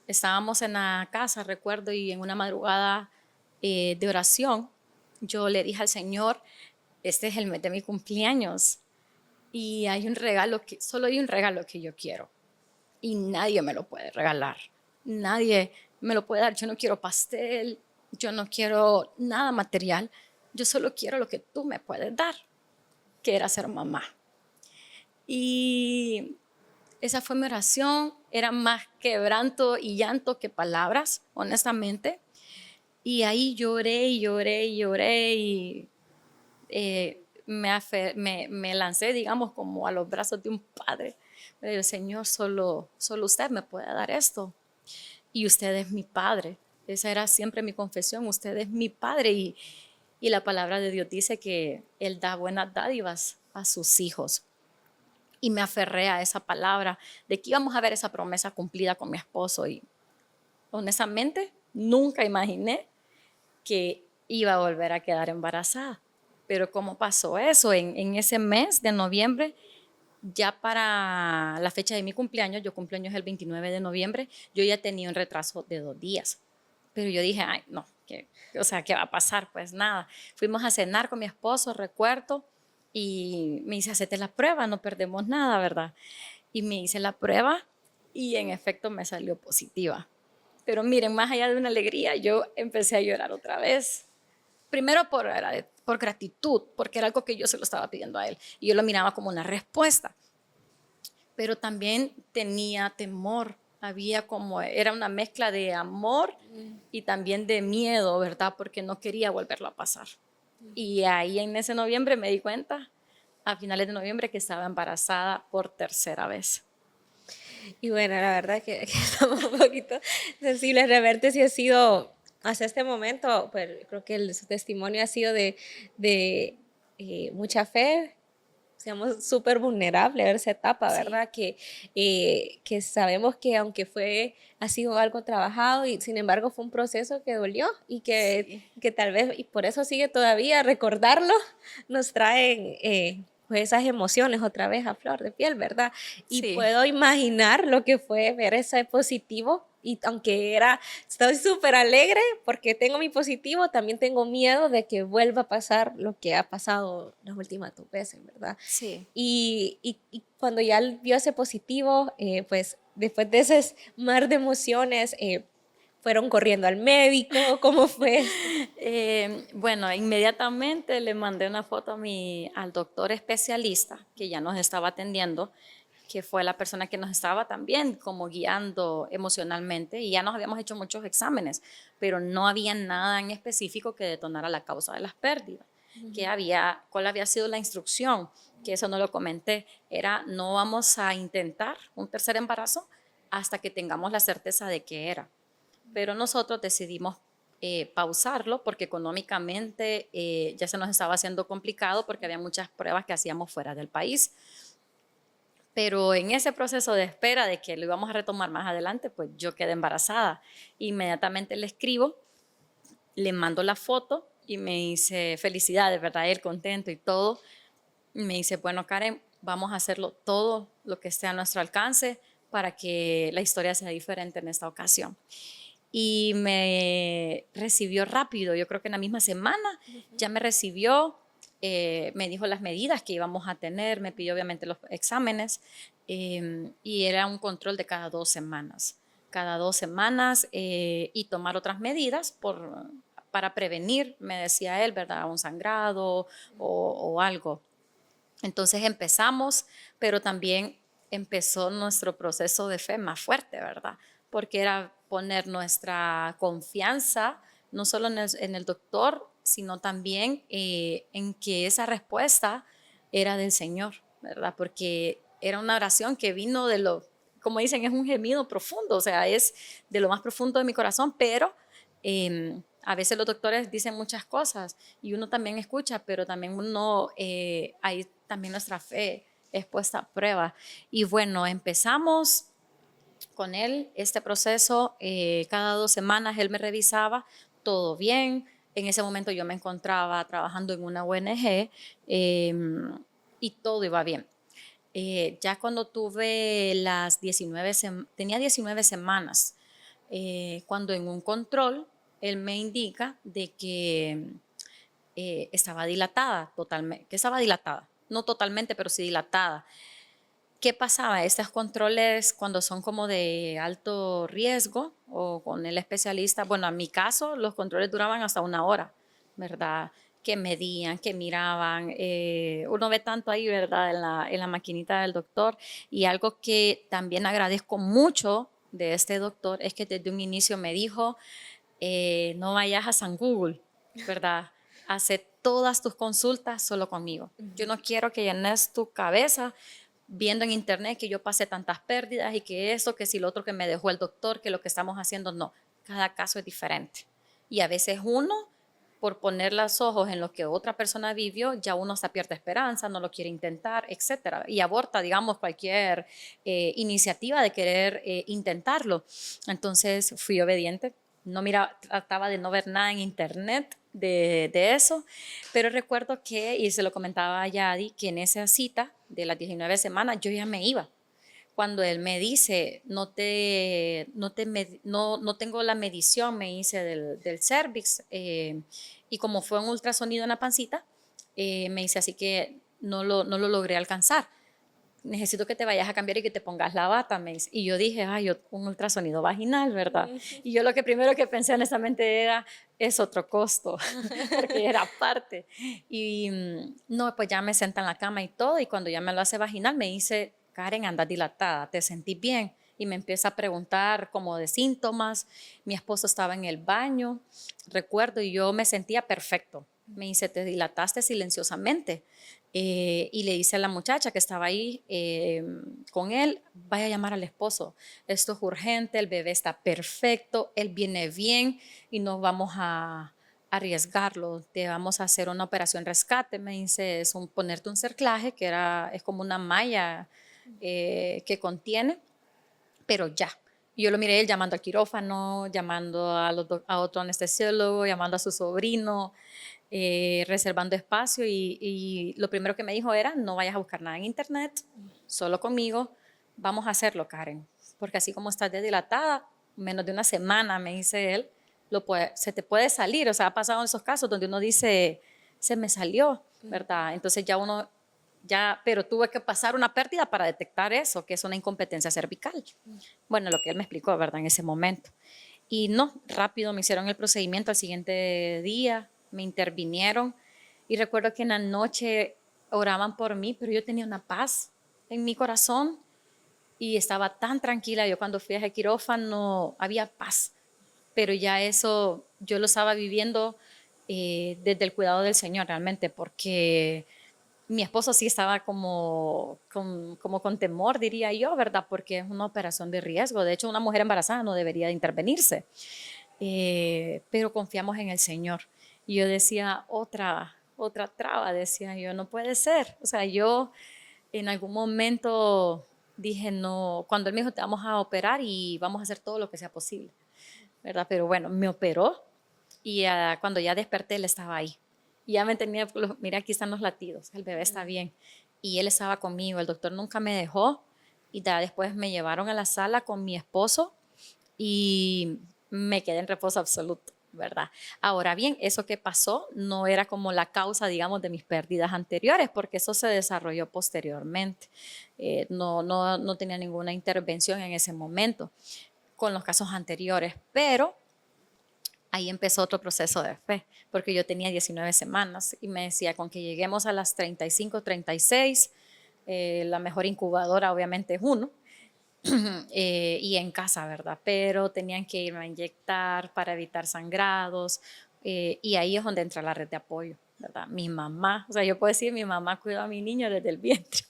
estábamos en la casa, recuerdo, y en una madrugada de oración, yo le dije al Señor, este es el mes de mi cumpleaños y solo hay un regalo que yo quiero y nadie me lo puede regalar, nadie me lo puede dar, yo no quiero pastel, yo no quiero nada material, yo solo quiero lo que tú me puedes dar, que era ser mamá. Y esa fue mi oración, era más quebranto y llanto que palabras, honestamente. Y ahí lloré y me lancé, digamos, como a los brazos de un padre. Me dijo, Señor, solo usted me puede dar esto. Y usted es mi padre. Esa era siempre mi confesión, usted es mi padre. Y la palabra de Dios dice que Él da buenas dádivas a sus hijos. Y me aferré a esa palabra de que íbamos a ver esa promesa cumplida con mi esposo. Y honestamente, nunca imaginé que iba a volver a quedar embarazada. Pero ¿cómo pasó eso? En ese mes de noviembre, ya para la fecha de mi cumpleaños, yo cumpleaños el 29 de noviembre, yo ya tenía un retraso de 2 días. Pero yo dije, ay, no, o sea, ¿qué va a pasar? Pues nada. Fuimos a cenar con mi esposo, recuerdo, y me dice, hacete la prueba, no perdemos nada, ¿verdad? Y me hice la prueba y en efecto me salió positiva. Pero miren, más allá de una alegría, yo empecé a llorar otra vez. Primero por gratitud, porque era algo que yo se lo estaba pidiendo a él y yo lo miraba como una respuesta. Pero también tenía temor, era una mezcla de amor y también de miedo, ¿verdad? Porque no quería volverlo a pasar. Y ahí en ese noviembre me di cuenta, a finales de noviembre, que estaba embarazada por tercera vez. Y bueno, la verdad que estamos un poquito sensibles de verte si ha sido hasta este momento, pues creo que su testimonio ha sido de mucha fe, seamos súper vulnerables a esa etapa, ¿verdad? Sí. Que sabemos que aunque ha sido algo trabajado y sin embargo fue un proceso que dolió y que tal vez, y por eso sigue todavía, recordarlo nos traen pues esas emociones otra vez a flor de piel, ¿verdad? Y sí, puedo imaginar lo que fue ver ese positivo. Y aunque estoy súper alegre porque tengo mi positivo, también tengo miedo de que vuelva a pasar lo que ha pasado las últimas 2 veces, ¿verdad? Sí. Y cuando ya vio ese positivo, pues después de ese mar de emociones, fueron corriendo al médico, ¿cómo fue? Bueno, inmediatamente le mandé una foto al doctor especialista que ya nos estaba atendiendo que fue la persona que nos estaba también como guiando emocionalmente, y ya nos habíamos hecho muchos exámenes, pero no había nada en específico que detonara la causa de las pérdidas. ¿Cuál había sido la instrucción? Que eso no lo comenté, era no vamos a intentar un tercer embarazo hasta que tengamos la certeza de que era. Pero nosotros decidimos pausarlo porque económicamente ya se nos estaba haciendo complicado porque había muchas pruebas que hacíamos fuera del país. Pero en ese proceso de espera de que lo íbamos a retomar más adelante, pues yo quedé embarazada. Inmediatamente le escribo, le mando la foto y me dice felicidades, ¿verdad? Él contento y todo. Y me dice, bueno, Karen, vamos a hacerlo todo lo que esté a nuestro alcance para que la historia sea diferente en esta ocasión. Y me recibió rápido, yo creo que en la misma semana ya me recibió, me dijo las medidas que íbamos a tener, me pidió obviamente los exámenes y era un control de cada 2 semanas y tomar otras medidas para prevenir, me decía él, ¿verdad? Un sangrado o algo. Entonces empezamos, pero también empezó nuestro proceso de fe más fuerte, ¿verdad? Porque era poner nuestra confianza no solo en el doctor, sino también en que esa respuesta era del Señor, ¿verdad? Porque era una oración que vino como dicen, es un gemido profundo, o sea, es de lo más profundo de mi corazón, pero a veces los doctores dicen muchas cosas y uno también escucha, pero también hay también nuestra fe es puesta a prueba. Y bueno, empezamos con él este proceso, cada 2 semanas él me revisaba, todo bien. En ese momento yo me encontraba trabajando en una ONG y todo iba bien. Ya cuando tuve tenía 19 semanas, cuando en un control él me indica de que estaba dilatada, totalmente, que estaba dilatada, no totalmente, pero sí dilatada. ¿Qué pasaba? Estos controles cuando son como de alto riesgo o con el especialista, bueno, en mi caso los controles duraban hasta 1 hora, ¿verdad? Que medían, que miraban, uno ve tanto ahí, ¿verdad? En la maquinita del doctor. Y algo que también agradezco mucho de este doctor es que desde un inicio me dijo, no vayas a San Google, ¿verdad? Hace todas tus consultas solo conmigo. Yo no quiero que llenes tu cabeza viendo en internet que yo pasé tantas pérdidas y que eso, que si lo otro que me dejó el doctor, que lo que estamos haciendo, no. Cada caso es diferente. Y a veces uno, por poner los ojos en lo que otra persona vivió, ya uno se pierde esperanza, no lo quiere intentar, etcétera. Y aborta, digamos, cualquier iniciativa de querer intentarlo. Entonces fui obediente. Trataba de no ver nada en internet de eso, pero recuerdo y se lo comentaba a Yadi, que en esa cita de las 19 semanas yo ya me iba. Cuando él me dice, no tengo la medición, me dice del cervix, y como fue un ultrasonido en la pancita, me dice, así que no lo logré alcanzar. Necesito que te vayas a cambiar y que te pongas la bata, me dice. Y yo dije, un ultrasonido vaginal, ¿verdad? Y yo lo que primero que pensé honestamente es otro costo, porque era aparte. Y no, pues ya me senta en la cama y todo, y cuando ya me lo hace vaginal, me dice, Karen, andas dilatada, ¿te sentís bien? Y me empieza a preguntar como de síntomas. Mi esposo estaba en el baño, recuerdo, y yo me sentía perfecto. Me dice, te dilataste silenciosamente. Y le dice a la muchacha que estaba ahí con él, vaya a llamar al esposo, esto es urgente, el bebé está perfecto, él viene bien y no vamos a arriesgarlo, te vamos a hacer una operación rescate, me dice, ponerte un cerclaje, es como una malla que contiene, pero ya. Yo lo miré él llamando al quirófano, llamando a otro anestesiólogo, llamando a su sobrino, reservando espacio y lo primero que me dijo era, no vayas a buscar nada en internet, solo conmigo, vamos a hacerlo, Karen, porque así como estás dilatada, menos de 1 semana, me dice él, se te puede salir, o sea, ha pasado en esos casos donde uno dice, se me salió, ¿verdad? Entonces pero tuve que pasar una pérdida para detectar eso, que es una incompetencia cervical. Bueno, lo que él me explicó, ¿verdad? En ese momento. Y no, rápido me hicieron el procedimiento al siguiente día, me intervinieron y recuerdo que en la noche oraban por mí, pero yo tenía una paz en mi corazón y estaba tan tranquila. Yo cuando fui a ese quirófano había paz, pero ya eso yo lo estaba viviendo desde el cuidado del Señor realmente, porque mi esposo sí estaba como con temor, diría yo, ¿verdad? Porque es una operación de riesgo. De hecho, una mujer embarazada no debería de intervenirse. Pero confiamos en el Señor. Y yo decía, otra traba, decía yo, no puede ser. O sea, yo en algún momento dije, no, cuando él me dijo, te vamos a operar y vamos a hacer todo lo que sea posible, ¿verdad? Pero bueno, me operó y cuando ya desperté, él estaba ahí. Y ya me tenía, mira, aquí están los latidos, el bebé está bien. Y él estaba conmigo, el doctor nunca me dejó. Y ya después me llevaron a la sala con mi esposo y me quedé en reposo absoluto, ¿verdad? Ahora bien, eso que pasó no era como la causa, digamos, de mis pérdidas anteriores, porque eso se desarrolló posteriormente. No tenía ninguna intervención en ese momento con los casos anteriores, pero ahí empezó otro proceso de fe, porque yo tenía 19 semanas y me decía, con que lleguemos a las 35, 36, la mejor incubadora obviamente es uno, y en casa, ¿verdad? Pero tenían que irme a inyectar para evitar sangrados, y ahí es donde entra la red de apoyo, ¿verdad? Mi mamá, o sea, yo puedo decir, mi mamá cuidó a mi niño desde el vientre,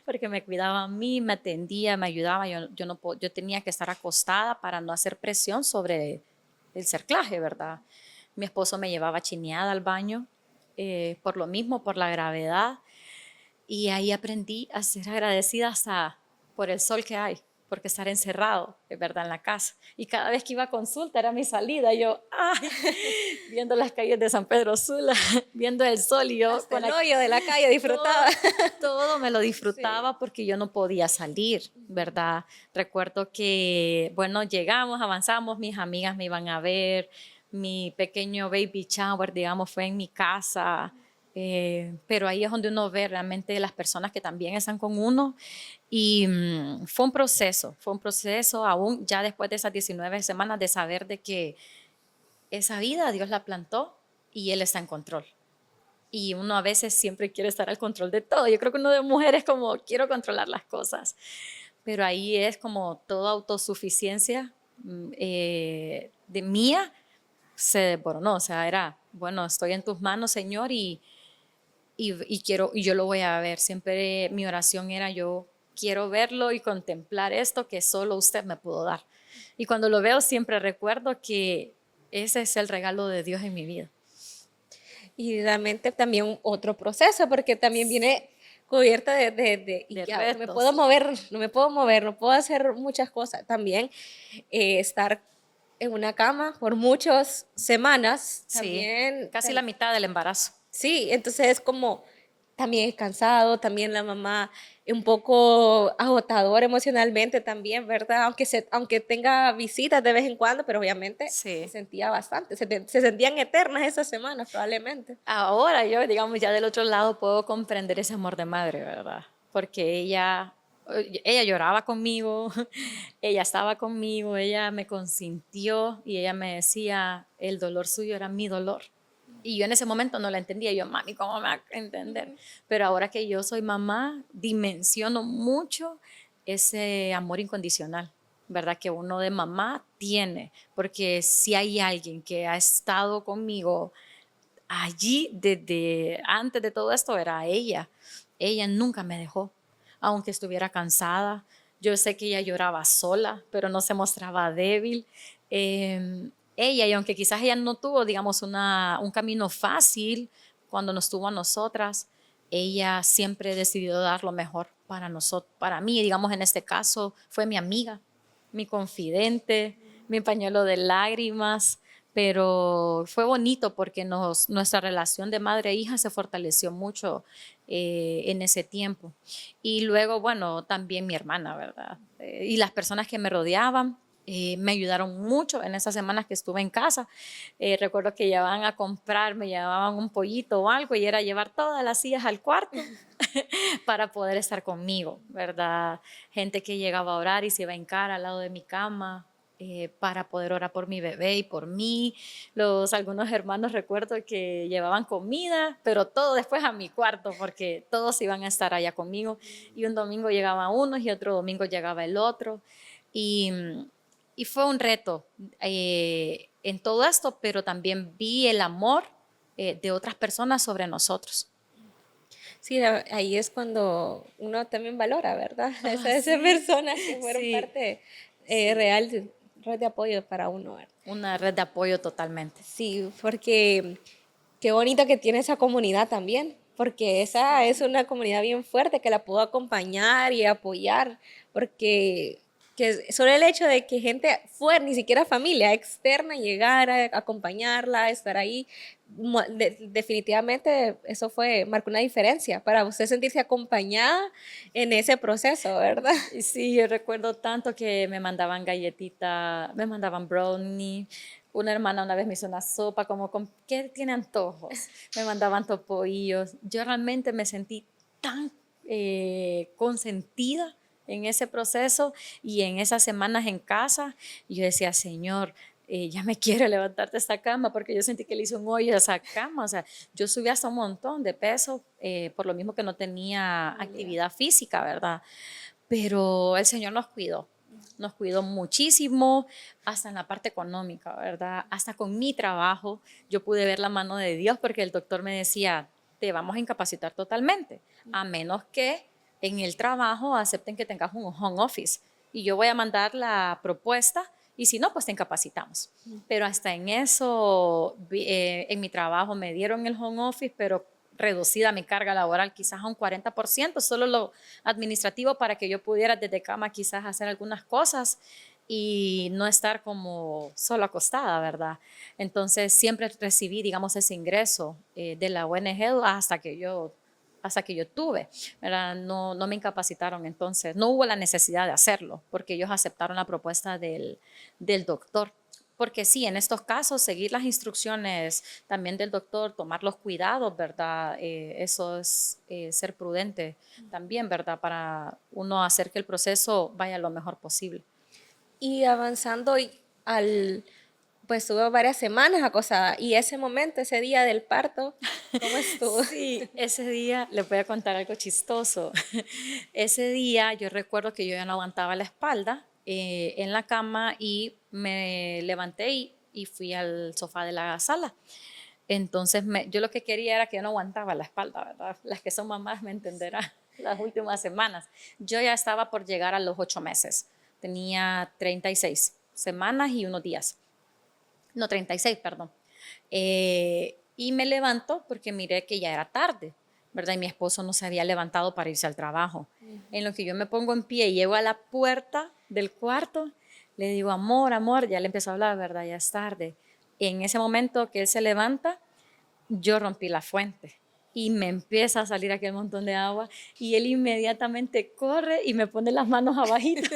porque me cuidaba a mí, me atendía, me ayudaba, yo tenía que estar acostada para no hacer presión sobre el cerclaje, ¿verdad? Mi esposo me llevaba chineada al baño, por lo mismo, por la gravedad, y ahí aprendí a ser agradecida hasta por el sol que hay, porque estar encerrado, es verdad, en la casa. Y cada vez que iba a consulta era mi salida, yo, ay, viendo las calles de San Pedro Sula, viendo el sol y yo Hasta el hoyo de la calle disfrutaba. todo me lo disfrutaba Sí. porque yo no podía salir, ¿verdad? Recuerdo que, bueno, llegamos, avanzamos, mis amigas me iban a ver, mi pequeño baby shower, digamos, fue en mi casa, pero ahí es donde uno ve realmente las personas que también están con uno y fue un proceso aún ya después de esas 19 semanas de saber de que esa vida Dios la plantó y Él está en control. Y uno a veces siempre quiere estar al control de todo. Yo creo que uno de mujeres como quiero controlar las cosas, pero ahí es como toda autosuficiencia de mía se desboronó. O sea, era, bueno, estoy en tus manos, Señor, y yo lo voy a ver. Siempre mi oración era yo quiero verlo y contemplar esto que solo usted me pudo dar. Y cuando lo veo siempre recuerdo que ese es el regalo de Dios en mi vida. Y realmente también otro proceso, porque también viene cubierta y De ya no me retos. puedo mover, no puedo hacer muchas cosas. También estar en una cama por muchas semanas, Sí, también, casi la mitad del embarazo. sí, entonces es como también es cansado, también la mamá un poco agotador emocionalmente también, ¿verdad? Aunque tenga visitas de vez en cuando, pero obviamente se Sí. sentía bastante, se sentían eternas esas semanas probablemente. Ahora yo, digamos, ya del otro lado puedo comprender ese amor de madre, ¿verdad? Porque ella lloraba conmigo, ella estaba conmigo, ella me consintió y ella me decía, el dolor suyo era mi dolor. Y yo en ese momento no la entendía, yo, mami, ¿cómo me va a entender? Pero ahora que yo soy mamá, dimensiono mucho ese amor incondicional, ¿verdad? Que uno de mamá tiene, porque si hay alguien que ha estado conmigo allí desde antes de todo esto era ella. Ella nunca me dejó, aunque estuviera cansada. Yo sé que ella lloraba sola, pero no se mostraba débil. Ella, y aunque quizás ella no tuvo, digamos, un camino fácil cuando nos tuvo a nosotras, ella siempre decidió dar lo mejor para nosotros, para mí, digamos, en este caso, fue mi amiga, mi confidente, mi pañuelo de lágrimas, pero fue bonito porque nuestra relación de madre e hija se fortaleció mucho en ese tiempo. Y luego, bueno, también mi hermana, ¿verdad? Y las personas que me rodeaban. Me ayudaron mucho en esas semanas que estuve en casa. Recuerdo que llevaban a comprar, me llevaban un pollito o algo y era llevar todas las sillas al cuarto para poder estar conmigo, ¿verdad? Gente que llegaba a orar y se iba a hincar al lado de mi cama para poder orar por mi bebé y por mí. Algunos hermanos recuerdo que llevaban comida, pero todo después a mi cuarto porque todos iban a estar allá conmigo. Y un domingo llegaba uno y otro domingo llegaba el otro. Y, y fue un reto en todo esto, pero también vi el amor de otras personas sobre nosotros. Sí, ahí es cuando uno también valora, ¿verdad? Esas Sí, personas que fueron sí, parte sí. real, red de apoyo para uno, ¿verdad? Una red de apoyo totalmente. Sí, porque qué bonito que tiene esa comunidad también, porque esa es una comunidad bien fuerte que la puedo acompañar y apoyar, porque solo el hecho de que gente fuera, ni siquiera familia externa, llegara a acompañarla, estar ahí, definitivamente eso marcó una diferencia para usted sentirse acompañada en ese proceso, ¿verdad? Y sí, yo recuerdo tanto que me mandaban galletita, me mandaban brownie. Una hermana una vez me hizo una sopa como con, ¿qué tiene antojos? Me mandaban topollos. Yo realmente me sentí tan consentida en ese proceso y en esas semanas en casa. Y yo decía, Señor, ya me quiero levantar de esta cama porque yo sentí que le hice un hoyo a esa cama. O sea, yo subí hasta un montón de peso por lo mismo que no tenía actividad física, ¿verdad? Pero el Señor nos cuidó muchísimo, hasta en la parte económica, ¿verdad? Hasta con mi trabajo yo pude ver la mano de Dios porque el doctor me decía, te vamos a incapacitar totalmente, a menos que en el trabajo acepten que tengas un home office. Y yo voy a mandar la propuesta y si no, pues te incapacitamos. Pero hasta en eso, en mi trabajo me dieron el home office, pero reducida mi carga laboral, quizás a un 40%, solo lo administrativo para que yo pudiera desde cama quizás hacer algunas cosas y no estar como solo acostada, ¿verdad? Entonces siempre recibí, digamos, ese ingreso de la ONG hasta que yo tuve, ¿verdad? No, no me incapacitaron, entonces no hubo la necesidad de hacerlo porque ellos aceptaron la propuesta del doctor. Porque sí, en estos casos, seguir las instrucciones también del doctor, tomar los cuidados, ¿verdad? Eso es ser prudente también, ¿verdad? Para uno hacer que el proceso vaya lo mejor posible. Y avanzando al, pues estuve varias semanas acosada. Y ese momento, ese día del parto, ¿cómo estuvo? Sí, ese día les voy a contar algo chistoso. Ese día yo recuerdo que yo ya no aguantaba la espalda en la cama y me levanté y fui al sofá de la sala. Entonces yo lo que quería era que yo no aguantaba la espalda, ¿verdad? Las que son mamás me entenderán las últimas semanas. Yo ya estaba por llegar a los 8 meses. Tenía 36 semanas y unos días. No, 36, perdón. Y me levanto porque miré que ya era tarde, ¿verdad? Y mi esposo no se había levantado para irse al trabajo. En lo que yo me pongo en pie y llego a la puerta del cuarto, le digo, amor, amor, ya le empezó a hablar, ¿verdad? Ya es tarde. En ese momento que él se levanta, yo rompí la fuente y me empieza a salir aquel montón de agua y él inmediatamente corre y me pone las manos abajito.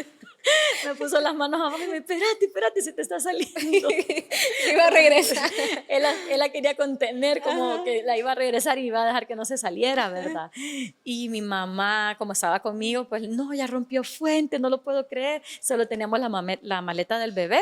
Me puso las manos abajo y me dice, espérate, se te está saliendo. Iba a regresar. Él la quería contener, como que la iba a regresar y iba a dejar que no se saliera, ¿verdad? Y mi mamá, como estaba conmigo, pues no, ya rompió fuente, no lo puedo creer. Solo teníamos la maleta del bebé,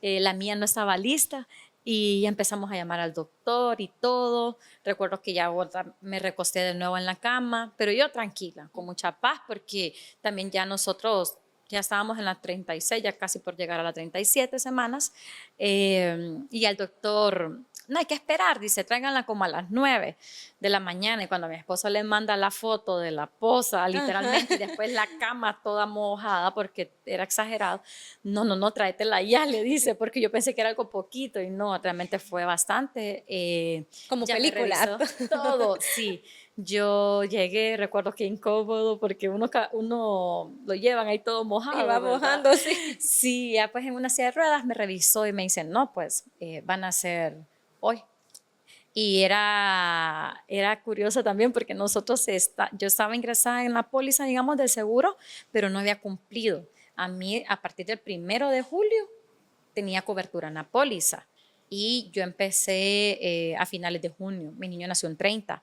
la mía no estaba lista. Y empezamos a llamar al doctor y todo. Recuerdo que ya me recosté de nuevo en la cama, pero yo tranquila, con mucha paz, porque también ya nosotros ya estábamos en las 36, ya casi por llegar a las 37 semanas, y al doctor, no hay que esperar, dice, tráiganla como a las 9 de la mañana, y cuando mi esposo le manda la foto de la posa, literalmente, y después la cama toda mojada, porque era exagerado, no, tráetela ya, le dice, porque yo pensé que era algo poquito, y no, realmente fue bastante. Como Ya me película. revisó todo, sí. Yo llegué, recuerdo que incómodo porque uno lo llevan ahí todo Iba mojado, ¿verdad? mojando, sí. Sí, ya pues en una silla de ruedas me revisó y me dicen, no, pues van a ser hoy. Y era curioso también porque yo estaba ingresada en la póliza, digamos, del seguro, pero no había cumplido. A mí, a partir del 1 de julio, tenía cobertura en la póliza. Y yo empecé a finales de junio. Mi niño nació en 30,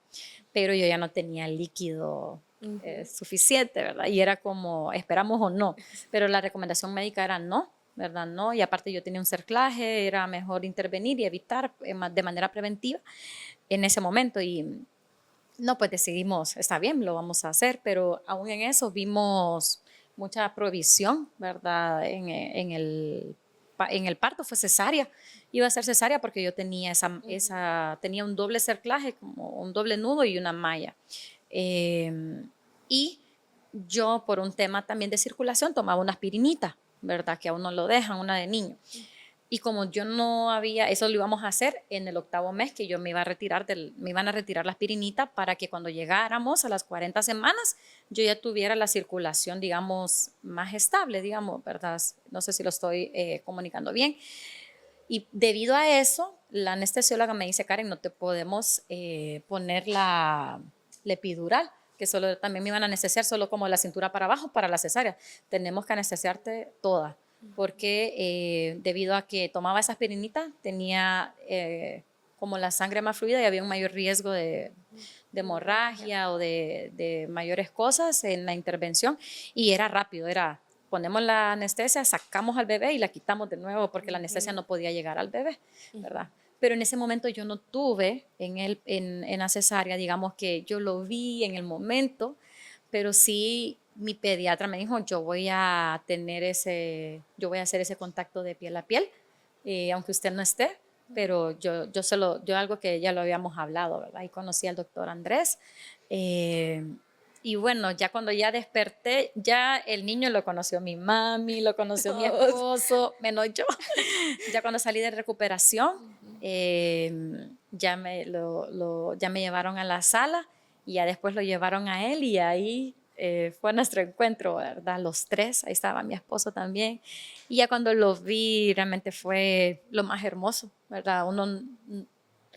pero yo ya no tenía líquido suficiente, ¿verdad? Y era como, esperamos o no. Pero la recomendación médica era no. ¿verdad? No, y aparte yo tenía un cerclaje, era mejor intervenir y evitar de manera preventiva en ese momento. Y no, pues decidimos, está bien, lo vamos a hacer, pero aún en eso vimos mucha provisión, ¿verdad? En el parto fue cesárea. Iba a ser cesárea porque yo tenía tenía un doble cerclaje, como un doble nudo y una malla. Y yo, por un tema también de circulación, tomaba una aspirinita, ¿verdad? Que a uno lo dejan, una de niño. Y como yo no había, eso lo íbamos a hacer en el 8º mes, que yo me iba a retirar me iban a retirar la aspirinita para que cuando llegáramos a las 40 semanas, yo ya tuviera la circulación, digamos, más estable, digamos, ¿verdad? No sé si lo estoy comunicando bien. Y debido a eso, la anestesióloga me dice, Karen, no te podemos poner la epidural, que solo también me iban a anestesiar solo como la cintura para abajo para la cesárea. Tenemos que anestesiarte toda, porque debido a que tomaba esa aspirinita, tenía como la sangre más fluida y había un mayor riesgo de hemorragia o de mayores cosas en la intervención. Y era rápido, ponemos la anestesia, sacamos al bebé y la quitamos de nuevo porque la anestesia no podía llegar al bebé, ¿verdad? Pero en ese momento yo no tuve en la cesárea, digamos que yo lo vi en el momento, pero sí mi pediatra me dijo, yo voy a hacer ese contacto de piel a piel, aunque usted no esté, pero yo algo que ya lo habíamos hablado, ¿verdad? Y conocí al doctor Andrés. Y bueno, ya cuando ya desperté, ya el niño lo conoció mi mami, lo conoció mi esposo, menos yo. Ya cuando salí de recuperación, ya me llevaron a la sala y ya después lo llevaron a él y ahí fue nuestro encuentro, ¿verdad? Los tres, ahí estaba mi esposo también. Y ya cuando lo vi, realmente fue lo más hermoso, ¿verdad? Uno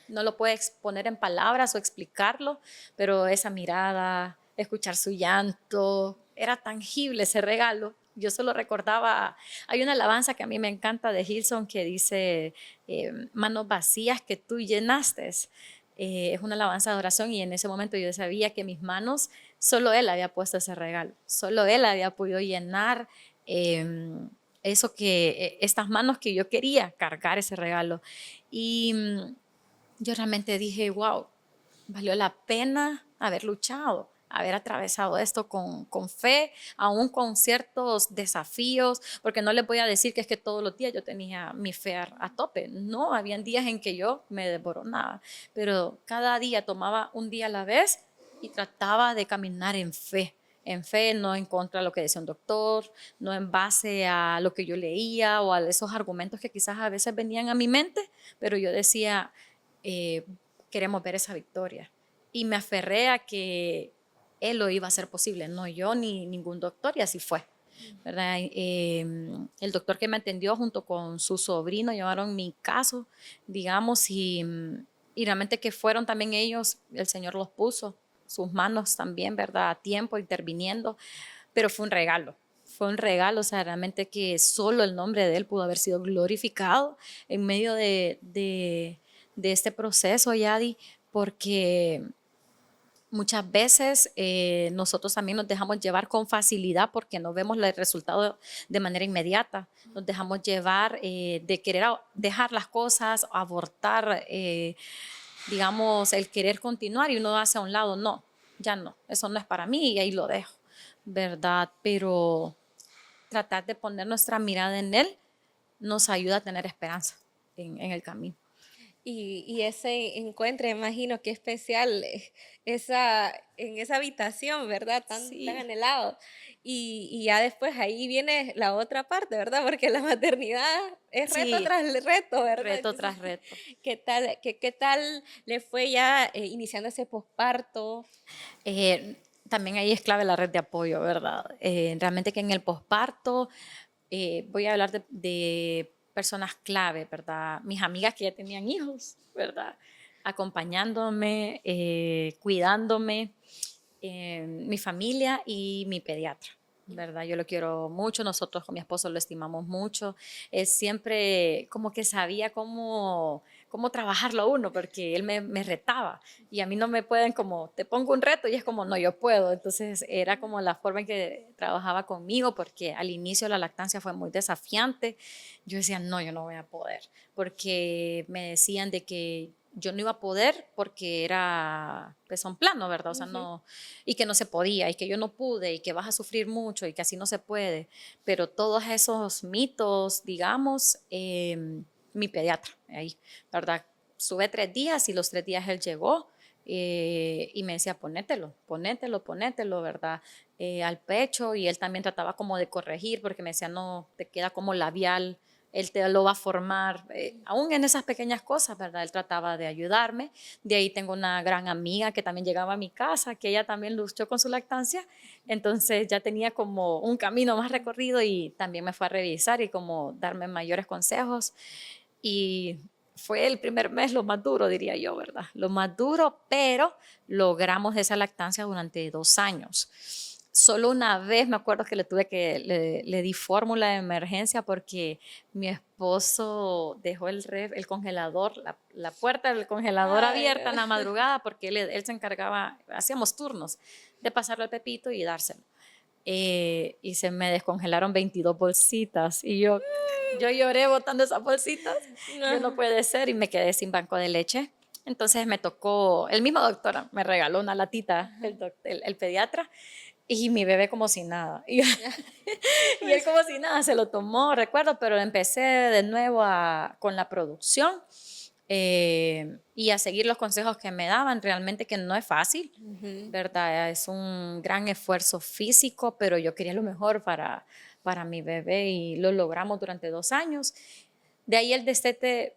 no lo puede exponer en palabras o explicarlo, pero esa mirada, escuchar su llanto, era tangible ese regalo. Yo solo recordaba, hay una alabanza que a mí me encanta de Hillsong que dice, manos vacías que tú llenaste. Es una alabanza de oración y en ese momento yo sabía que mis manos, solo Él había puesto ese regalo, solo Él había podido llenar estas manos que yo quería cargar ese regalo. Y yo realmente dije, wow, valió la pena haber luchado, haber atravesado esto con fe, aún con ciertos desafíos, porque no les voy a decir que es que todos los días yo tenía mi fe a tope. No, habían días en que yo me desboronaba, pero cada día tomaba un día a la vez y trataba de caminar en fe, no en contra de lo que decía un doctor, no en base a lo que yo leía o a esos argumentos que quizás a veces venían a mi mente, pero yo decía, eh, queremos ver esa victoria. Y me aferré a que él lo iba a hacer posible, no yo ni ningún doctor, y así fue. ¿Verdad? El doctor que me atendió junto con su sobrino llevaron mi caso, digamos, y realmente que fueron también ellos, el Señor los puso, sus manos también, ¿verdad? A tiempo, interviniendo, pero fue un regalo, o sea, realmente que solo el nombre de Él pudo haber sido glorificado en medio de este proceso, Yadi, porque muchas veces nosotros también nos dejamos llevar con facilidad porque no vemos el resultado de manera inmediata. Nos dejamos llevar de querer dejar las cosas, abortar, digamos, el querer continuar y uno hace a un lado, no, ya no, eso no es para mí y ahí lo dejo, ¿verdad? Pero tratar de poner nuestra mirada en Él nos ayuda a tener esperanza en el camino. Y ese encuentro, imagino qué especial en esa habitación, ¿verdad? Tan Sí, anhelado. Y ya después ahí viene la otra parte, ¿verdad? Porque la maternidad es reto sí, tras reto, ¿verdad? reto Entonces, tras reto. qué tal le fue ya iniciando ese posparto? También ahí es clave la red de apoyo, ¿verdad? Realmente que en el posparto voy a hablar de personas clave, ¿verdad? Mis amigas que ya tenían hijos, ¿verdad? Acompañándome, cuidándome, mi familia y mi pediatra. ¿Verdad? Yo lo quiero mucho, nosotros con mi esposo lo estimamos mucho. Él siempre como que sabía cómo trabajarlo a uno, porque él me retaba y a mí no me pueden como, te pongo un reto y es como, no, yo puedo. Entonces era como la forma en que trabajaba conmigo, porque al inicio la lactancia fue muy desafiante. Yo decía, no, yo no voy a poder, porque me decían de que yo no iba a poder porque era pezón plano, ¿verdad? O sea, no, y que no se podía, y que yo no pude, y que vas a sufrir mucho, y que así no se puede. Pero todos esos mitos, digamos, mi pediatra, ahí, ¿verdad? Estuve 3 días y los 3 días él llegó y me decía, ponételo, ¿verdad? Al pecho, y él también trataba como de corregir porque me decía, no, te queda como labial, él te lo va a formar, aún en esas pequeñas cosas, ¿verdad? Él trataba de ayudarme. De ahí tengo una gran amiga que también llegaba a mi casa, que ella también luchó con su lactancia, entonces ya tenía como un camino más recorrido y también me fue a revisar y como darme mayores consejos. Y fue el primer mes lo más duro, diría yo, ¿verdad? Lo más duro, pero logramos esa lactancia durante 2 años. Solo una vez me acuerdo que le di fórmula de emergencia porque mi esposo dejó el congelador, la puerta del congelador abierta en la madrugada porque él se encargaba, hacíamos turnos de pasarle el pepito y dárselo. Y se me descongelaron 22 bolsitas y yo lloré botando esas bolsitas. Yo no puede ser y me quedé sin banco de leche. Entonces me tocó, el mismo doctor me regaló una latita, el pediatra, y mi bebé como si nada. Y él como si nada se lo tomó, recuerdo, pero empecé de nuevo con la producción y a seguir los consejos que me daban. Realmente que no es fácil, ¿verdad? Es un gran esfuerzo físico, pero yo quería lo mejor para mi bebé y lo logramos durante 2 años. De ahí el destete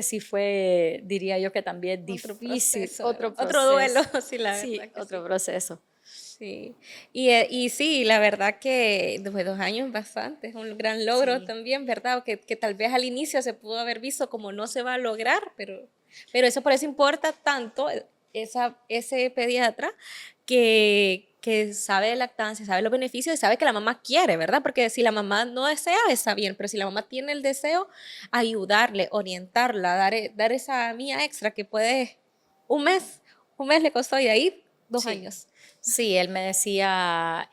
sí fue, diría yo que también difícil, otro otro proceso. duelo, sí, la Sí, verdad que otro sí. proceso. Sí, y sí, la verdad que después de 2 años bastante, es un gran logro Sí, también, ¿verdad? Que tal vez al inicio se pudo haber visto como no se va a lograr, pero eso por eso importa tanto ese pediatra que sabe de lactancia, sabe los beneficios y sabe que la mamá quiere, ¿verdad? Porque si la mamá no desea, está bien, pero si la mamá tiene el deseo, ayudarle, orientarla, dar esa mía extra que puede, un mes, un mes le costó y ahí dos sí. años. Sí, él me decía,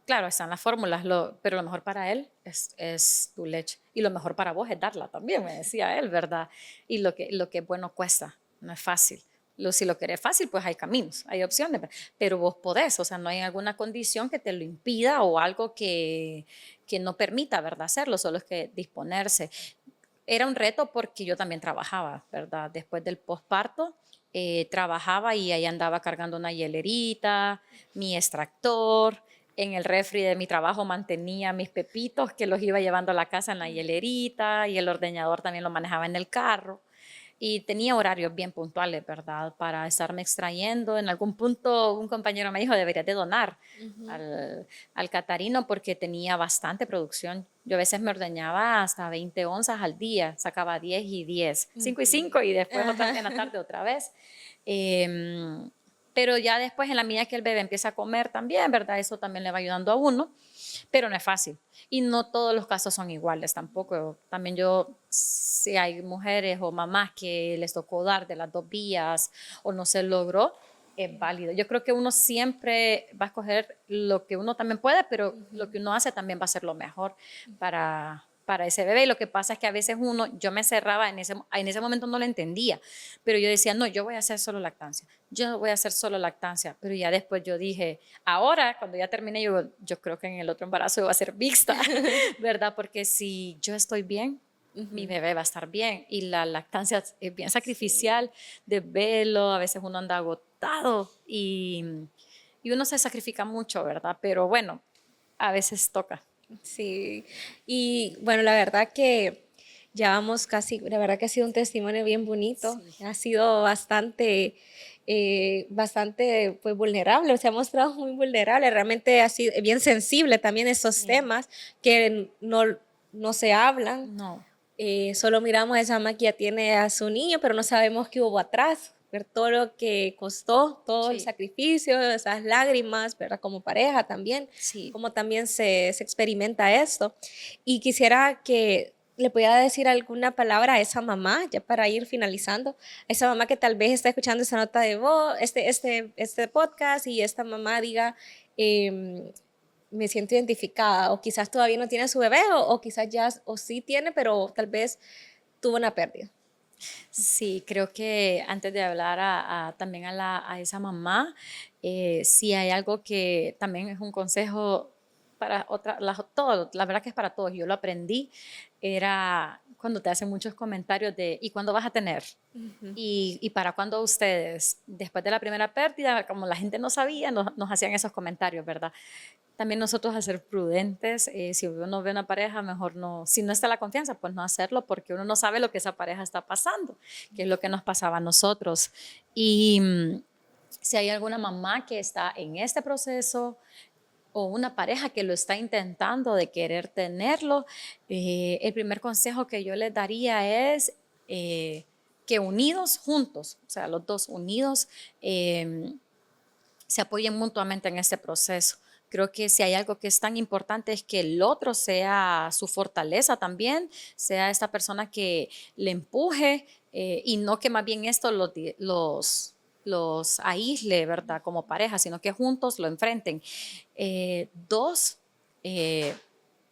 claro, están las fórmulas, pero lo mejor para él es tu leche. Y lo mejor para vos es darla también, me decía él, ¿verdad? Y lo que es bueno cuesta, no es fácil. Si lo querés fácil, pues hay caminos, hay opciones, pero vos podés, o sea, no hay alguna condición que te lo impida o algo que no permita, ¿verdad? Hacerlo, solo es que disponerse. Era un reto porque yo también trabajaba, ¿verdad? Después del posparto, trabajaba y ahí andaba cargando una hielerita, mi extractor. En el refri de mi trabajo mantenía mis pepitos que los iba llevando a la casa en la hielerita y el ordeñador también lo manejaba en el carro. Y tenía horarios bien puntuales, ¿verdad? Para estarme extrayendo. En algún punto un compañero me dijo, deberías de donar al Catarino porque tenía bastante producción. Yo a veces me ordeñaba hasta 20 onzas al día, sacaba 10 y 10, 5 y 5 y después en la tarde otra vez. Pero ya después en la medida que el bebé empieza a comer también, ¿verdad? Eso también le va ayudando a uno, pero no es fácil. Y no todos los casos son iguales tampoco. También si hay mujeres o mamás que les tocó dar de las dos vías o no se logró, es válido. Yo creo que uno siempre va a escoger lo que uno también puede, pero lo que uno hace también va a ser lo mejor para ese bebé. Y lo que pasa es que a veces yo me cerraba, en ese momento no lo entendía, pero yo decía, no, yo voy a hacer solo lactancia, yo voy a hacer solo lactancia, pero ya después yo dije, ahora cuando ya terminé, yo creo que en el otro embarazo va a ser mixta, ¿verdad? Porque si yo estoy bien, mi bebé va a estar bien y la lactancia es bien sacrificial de verlo, a veces uno anda agotado y uno se sacrifica mucho, ¿verdad? Pero bueno, a veces toca. Sí, y bueno, la verdad que ya vamos casi, la verdad que ha sido un testimonio bien bonito, Sí. ha sido bastante pues vulnerable, se ha mostrado muy vulnerable, realmente ha sido bien sensible también esos Sí. temas que no se hablan. No, Solo miramos a esa mamá que ya tiene a su niño, pero no sabemos qué hubo atrás, ver todo lo que costó, todo el sí, sacrificio, esas lágrimas, ¿verdad? Como pareja también, sí. cómo también se experimenta esto. Y quisiera que le pudiera decir alguna palabra a esa mamá, ya para ir finalizando, a esa mamá que tal vez está escuchando esta nota de voz, este podcast, y esta mamá diga, me siento identificada, o quizás todavía no tiene a su bebé, o quizás ya, o sí tiene, pero tal vez tuvo una pérdida. Sí, creo que antes de hablar también a esa mamá, sí hay algo que también es un consejo para todos, la verdad que es para todos, yo lo aprendí, era cuando te hacen muchos comentarios de ¿y cuándo vas a tener? Y para cuándo ustedes, después de la primera pérdida, como la gente no sabía, nos hacían esos comentarios, ¿verdad? También nosotros a ser prudentes, si uno ve una pareja, mejor no, si no está la confianza, pues no hacerlo porque uno no sabe lo que esa pareja está pasando, que es lo que nos pasaba a nosotros. Y si hay alguna mamá que está en este proceso o una pareja que lo está intentando de querer tenerlo, el primer consejo que yo les daría es que unidos, juntos, o sea, los dos unidos, se apoyen mutuamente en este proceso. Creo que si hay algo que es tan importante es que el otro sea su fortaleza también, sea esta persona que le empuje y no que más bien esto los aísle, ¿verdad? Como pareja, sino que juntos lo enfrenten. Dos,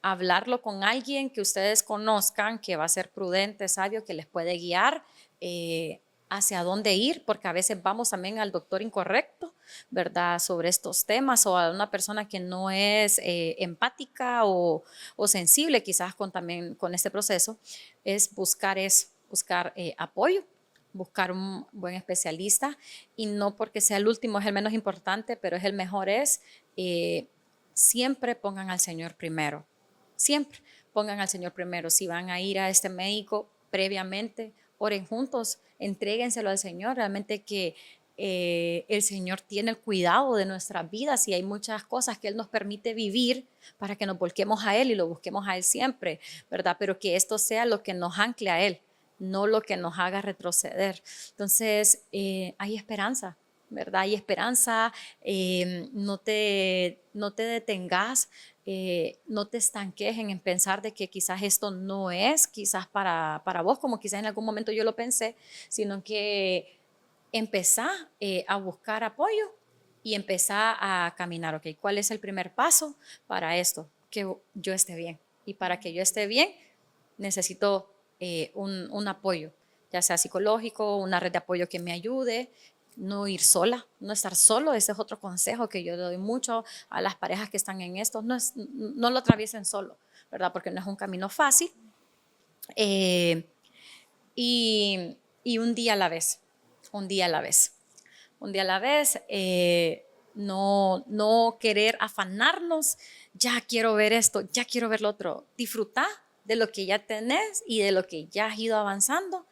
hablarlo con alguien que ustedes conozcan, que va a ser prudente, sabio, que les puede guiar hacia dónde ir, porque a veces vamos también al doctor incorrecto, ¿verdad? Sobre estos temas o a una persona que no es empática o sensible quizás también con este proceso, es buscar apoyo, buscar un buen especialista y no porque sea el último es el menos importante, pero es el mejor siempre pongan al Señor primero, siempre pongan al Señor primero. Si van a ir a este médico previamente, oren juntos, entréguenselo al Señor, realmente que el Señor tiene el cuidado de nuestras vidas y hay muchas cosas que Él nos permite vivir para que nos volquemos a Él y lo busquemos a Él siempre, ¿verdad? Pero que esto sea lo que nos ancle a Él, no lo que nos haga retroceder. Entonces, hay esperanza, ¿verdad? Hay esperanza, no te detengas, no te estanques en pensar de que quizás esto no es quizás para vos, como quizás en algún momento yo lo pensé, sino que empezá a buscar apoyo y empezá a caminar, ¿ok? ¿Cuál es el primer paso para esto? Que yo esté bien. Y para que yo esté bien, necesito un apoyo, ya sea psicológico, una red de apoyo que me ayude, no ir sola, no estar solo. Ese es otro consejo que yo le doy mucho a las parejas que están en esto, no lo atraviesen solo, ¿verdad? Porque no es un camino fácil. Y un día a la vez, un día a la vez, un día a la vez, no querer afanarnos, ya quiero ver esto, ya quiero ver lo otro. Disfrutar de lo que ya tenés y de lo que ya has ido avanzando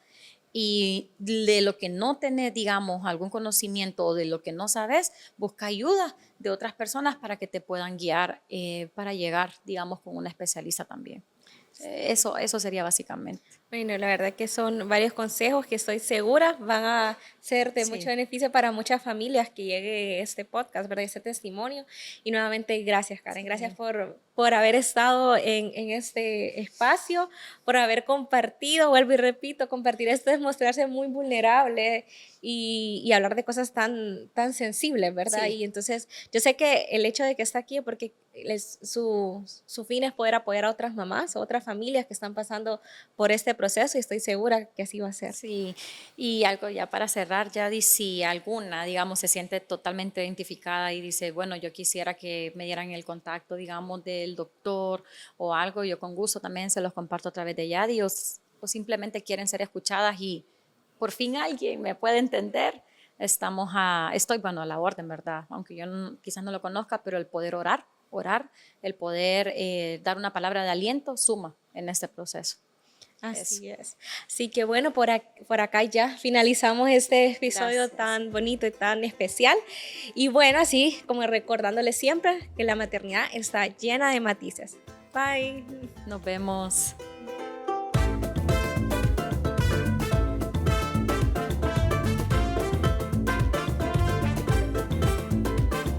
y de lo que no tenés, digamos, algún conocimiento o de lo que no sabes, busca ayuda de otras personas para que te puedan guiar para llegar, digamos, con una especialista también. Eso sería básicamente. Bueno, la verdad que son varios consejos que estoy segura van a ser de mucho Sí. beneficio para muchas familias que llegue este podcast, ¿verdad? Este testimonio. Y nuevamente, gracias, Karen. Gracias Sí. por haber estado en este espacio, por haber compartido, vuelvo y repito, compartir esto es mostrarse muy vulnerable y hablar de cosas tan sensibles, ¿verdad? Sí. Y entonces, yo sé que el hecho de que está aquí es porque su fin es poder apoyar a otras mamás o otras familias que están pasando por este proceso y estoy segura que así va a ser. Sí, y algo ya para cerrar, ya si alguna, digamos, se siente totalmente identificada y dice, bueno, yo quisiera que me dieran el contacto, digamos, del doctor o algo, yo con gusto también se los comparto a través de Yadi o simplemente quieren ser escuchadas y por fin alguien me puede entender. Estoy, bueno, a la orden, ¿verdad? Aunque yo quizás no lo conozca, pero el poder orar, el poder dar una palabra de aliento suma en este proceso. Así es. Así que bueno, por acá ya finalizamos este episodio Gracias. tan bonito y tan especial. Y bueno, así como recordándole siempre que la maternidad está llena de matices. Bye. Nos vemos.